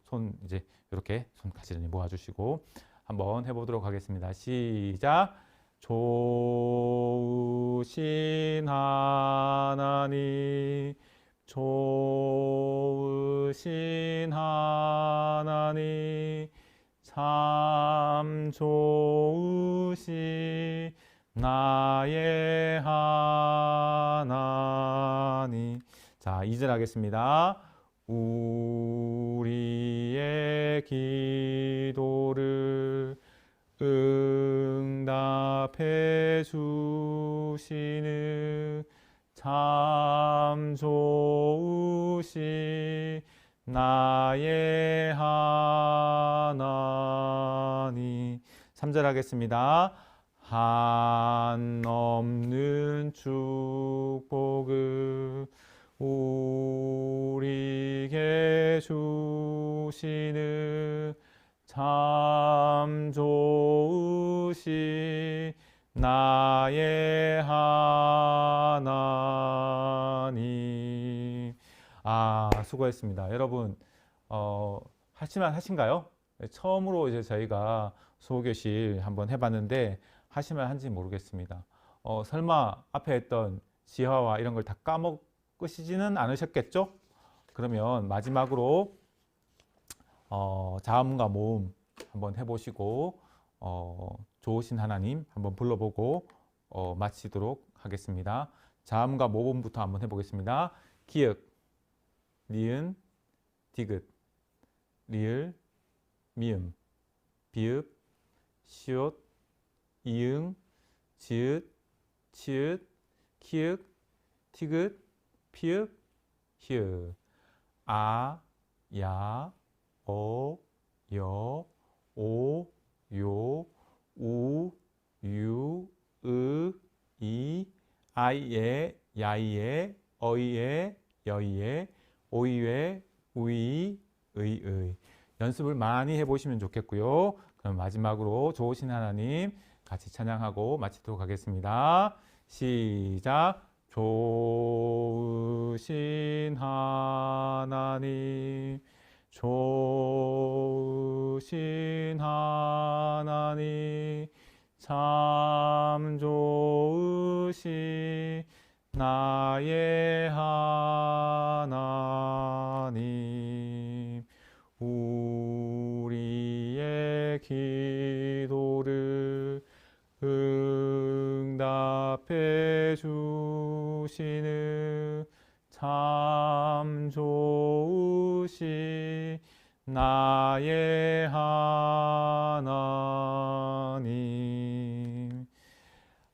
이렇게 손 가지런히 모아주시고 한번 해보도록 하겠습니다. 시작. 좋으신 하나님, 좋으신 하나님, 참 좋으신 나의 하나님. 자, 2절 하겠습니다. 우리의 기도를 응답해 주시는 참 좋으신 나의 하나님. 3절 하겠습니다. 한없는 축복을 우리에게 주시는 참 좋으신 나의 하나님. 수고했습니다. 여러분, 하신가요? 처음으로 이제 저희가 수호교실 한번 해봤는데 하시면 한지 모르겠습니다. 설마 앞에 했던 지화와 이런 걸 다 까먹으시지는 않으셨겠죠? 그러면 마지막으로 자음과 모음 한번 해보시고 좋으신 하나님 한번 불러보고 마치도록 하겠습니다. 자음과 모음부터 한번 해보겠습니다. 기역, 니은, 디귿, 리을, 미음, 비읍, 시옷, 이응, 지읒, 치읒, 키읔, 티귿, 피읍, 히읗. 아, 야, 어, 여, 오, 요, 우, 유, 으, 이, 아이에, 야이에, 어이에, 여이에, 오이에, 우이, 의의. 연습을 많이 해보시면 좋겠고요. 그럼 마지막으로 좋으신 하나님 같이 찬양하고 마치도록 하겠습니다. 시작. 좋으신 하나님, 좋으신 하나님, 참 좋으신 나의 하나님. 우리의 기도를 응답해 주시는 참 좋으신 나의 하나님.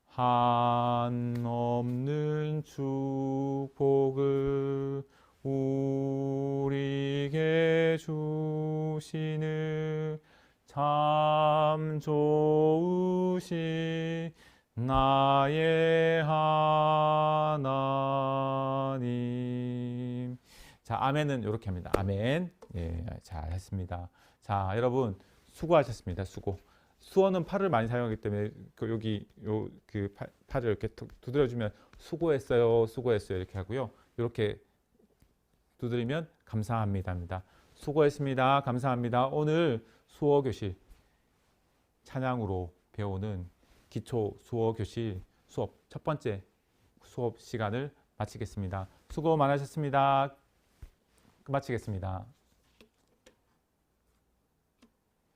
한없는 축복을 우리에게 주시는 참 좋으신 나의 하나님. 자, 아멘은 이렇게 합니다. 아멘. 예, 잘 했습니다. 자, 여러분 수고하셨습니다. 수고. 수어는 팔을 많이 사용하기 때문에 여기 팔을 이렇게 두드려주면 수고했어요, 수고했어요 이렇게 하고요. 이렇게 두드리면 감사합니다입니다. 수고했습니다. 감사합니다. 오늘 수어 교실 찬양으로 배우는 기초 수어 교실 수업 첫 번째 수업 시간을 마치겠습니다. 수고 많으셨습니다. 마치겠습니다.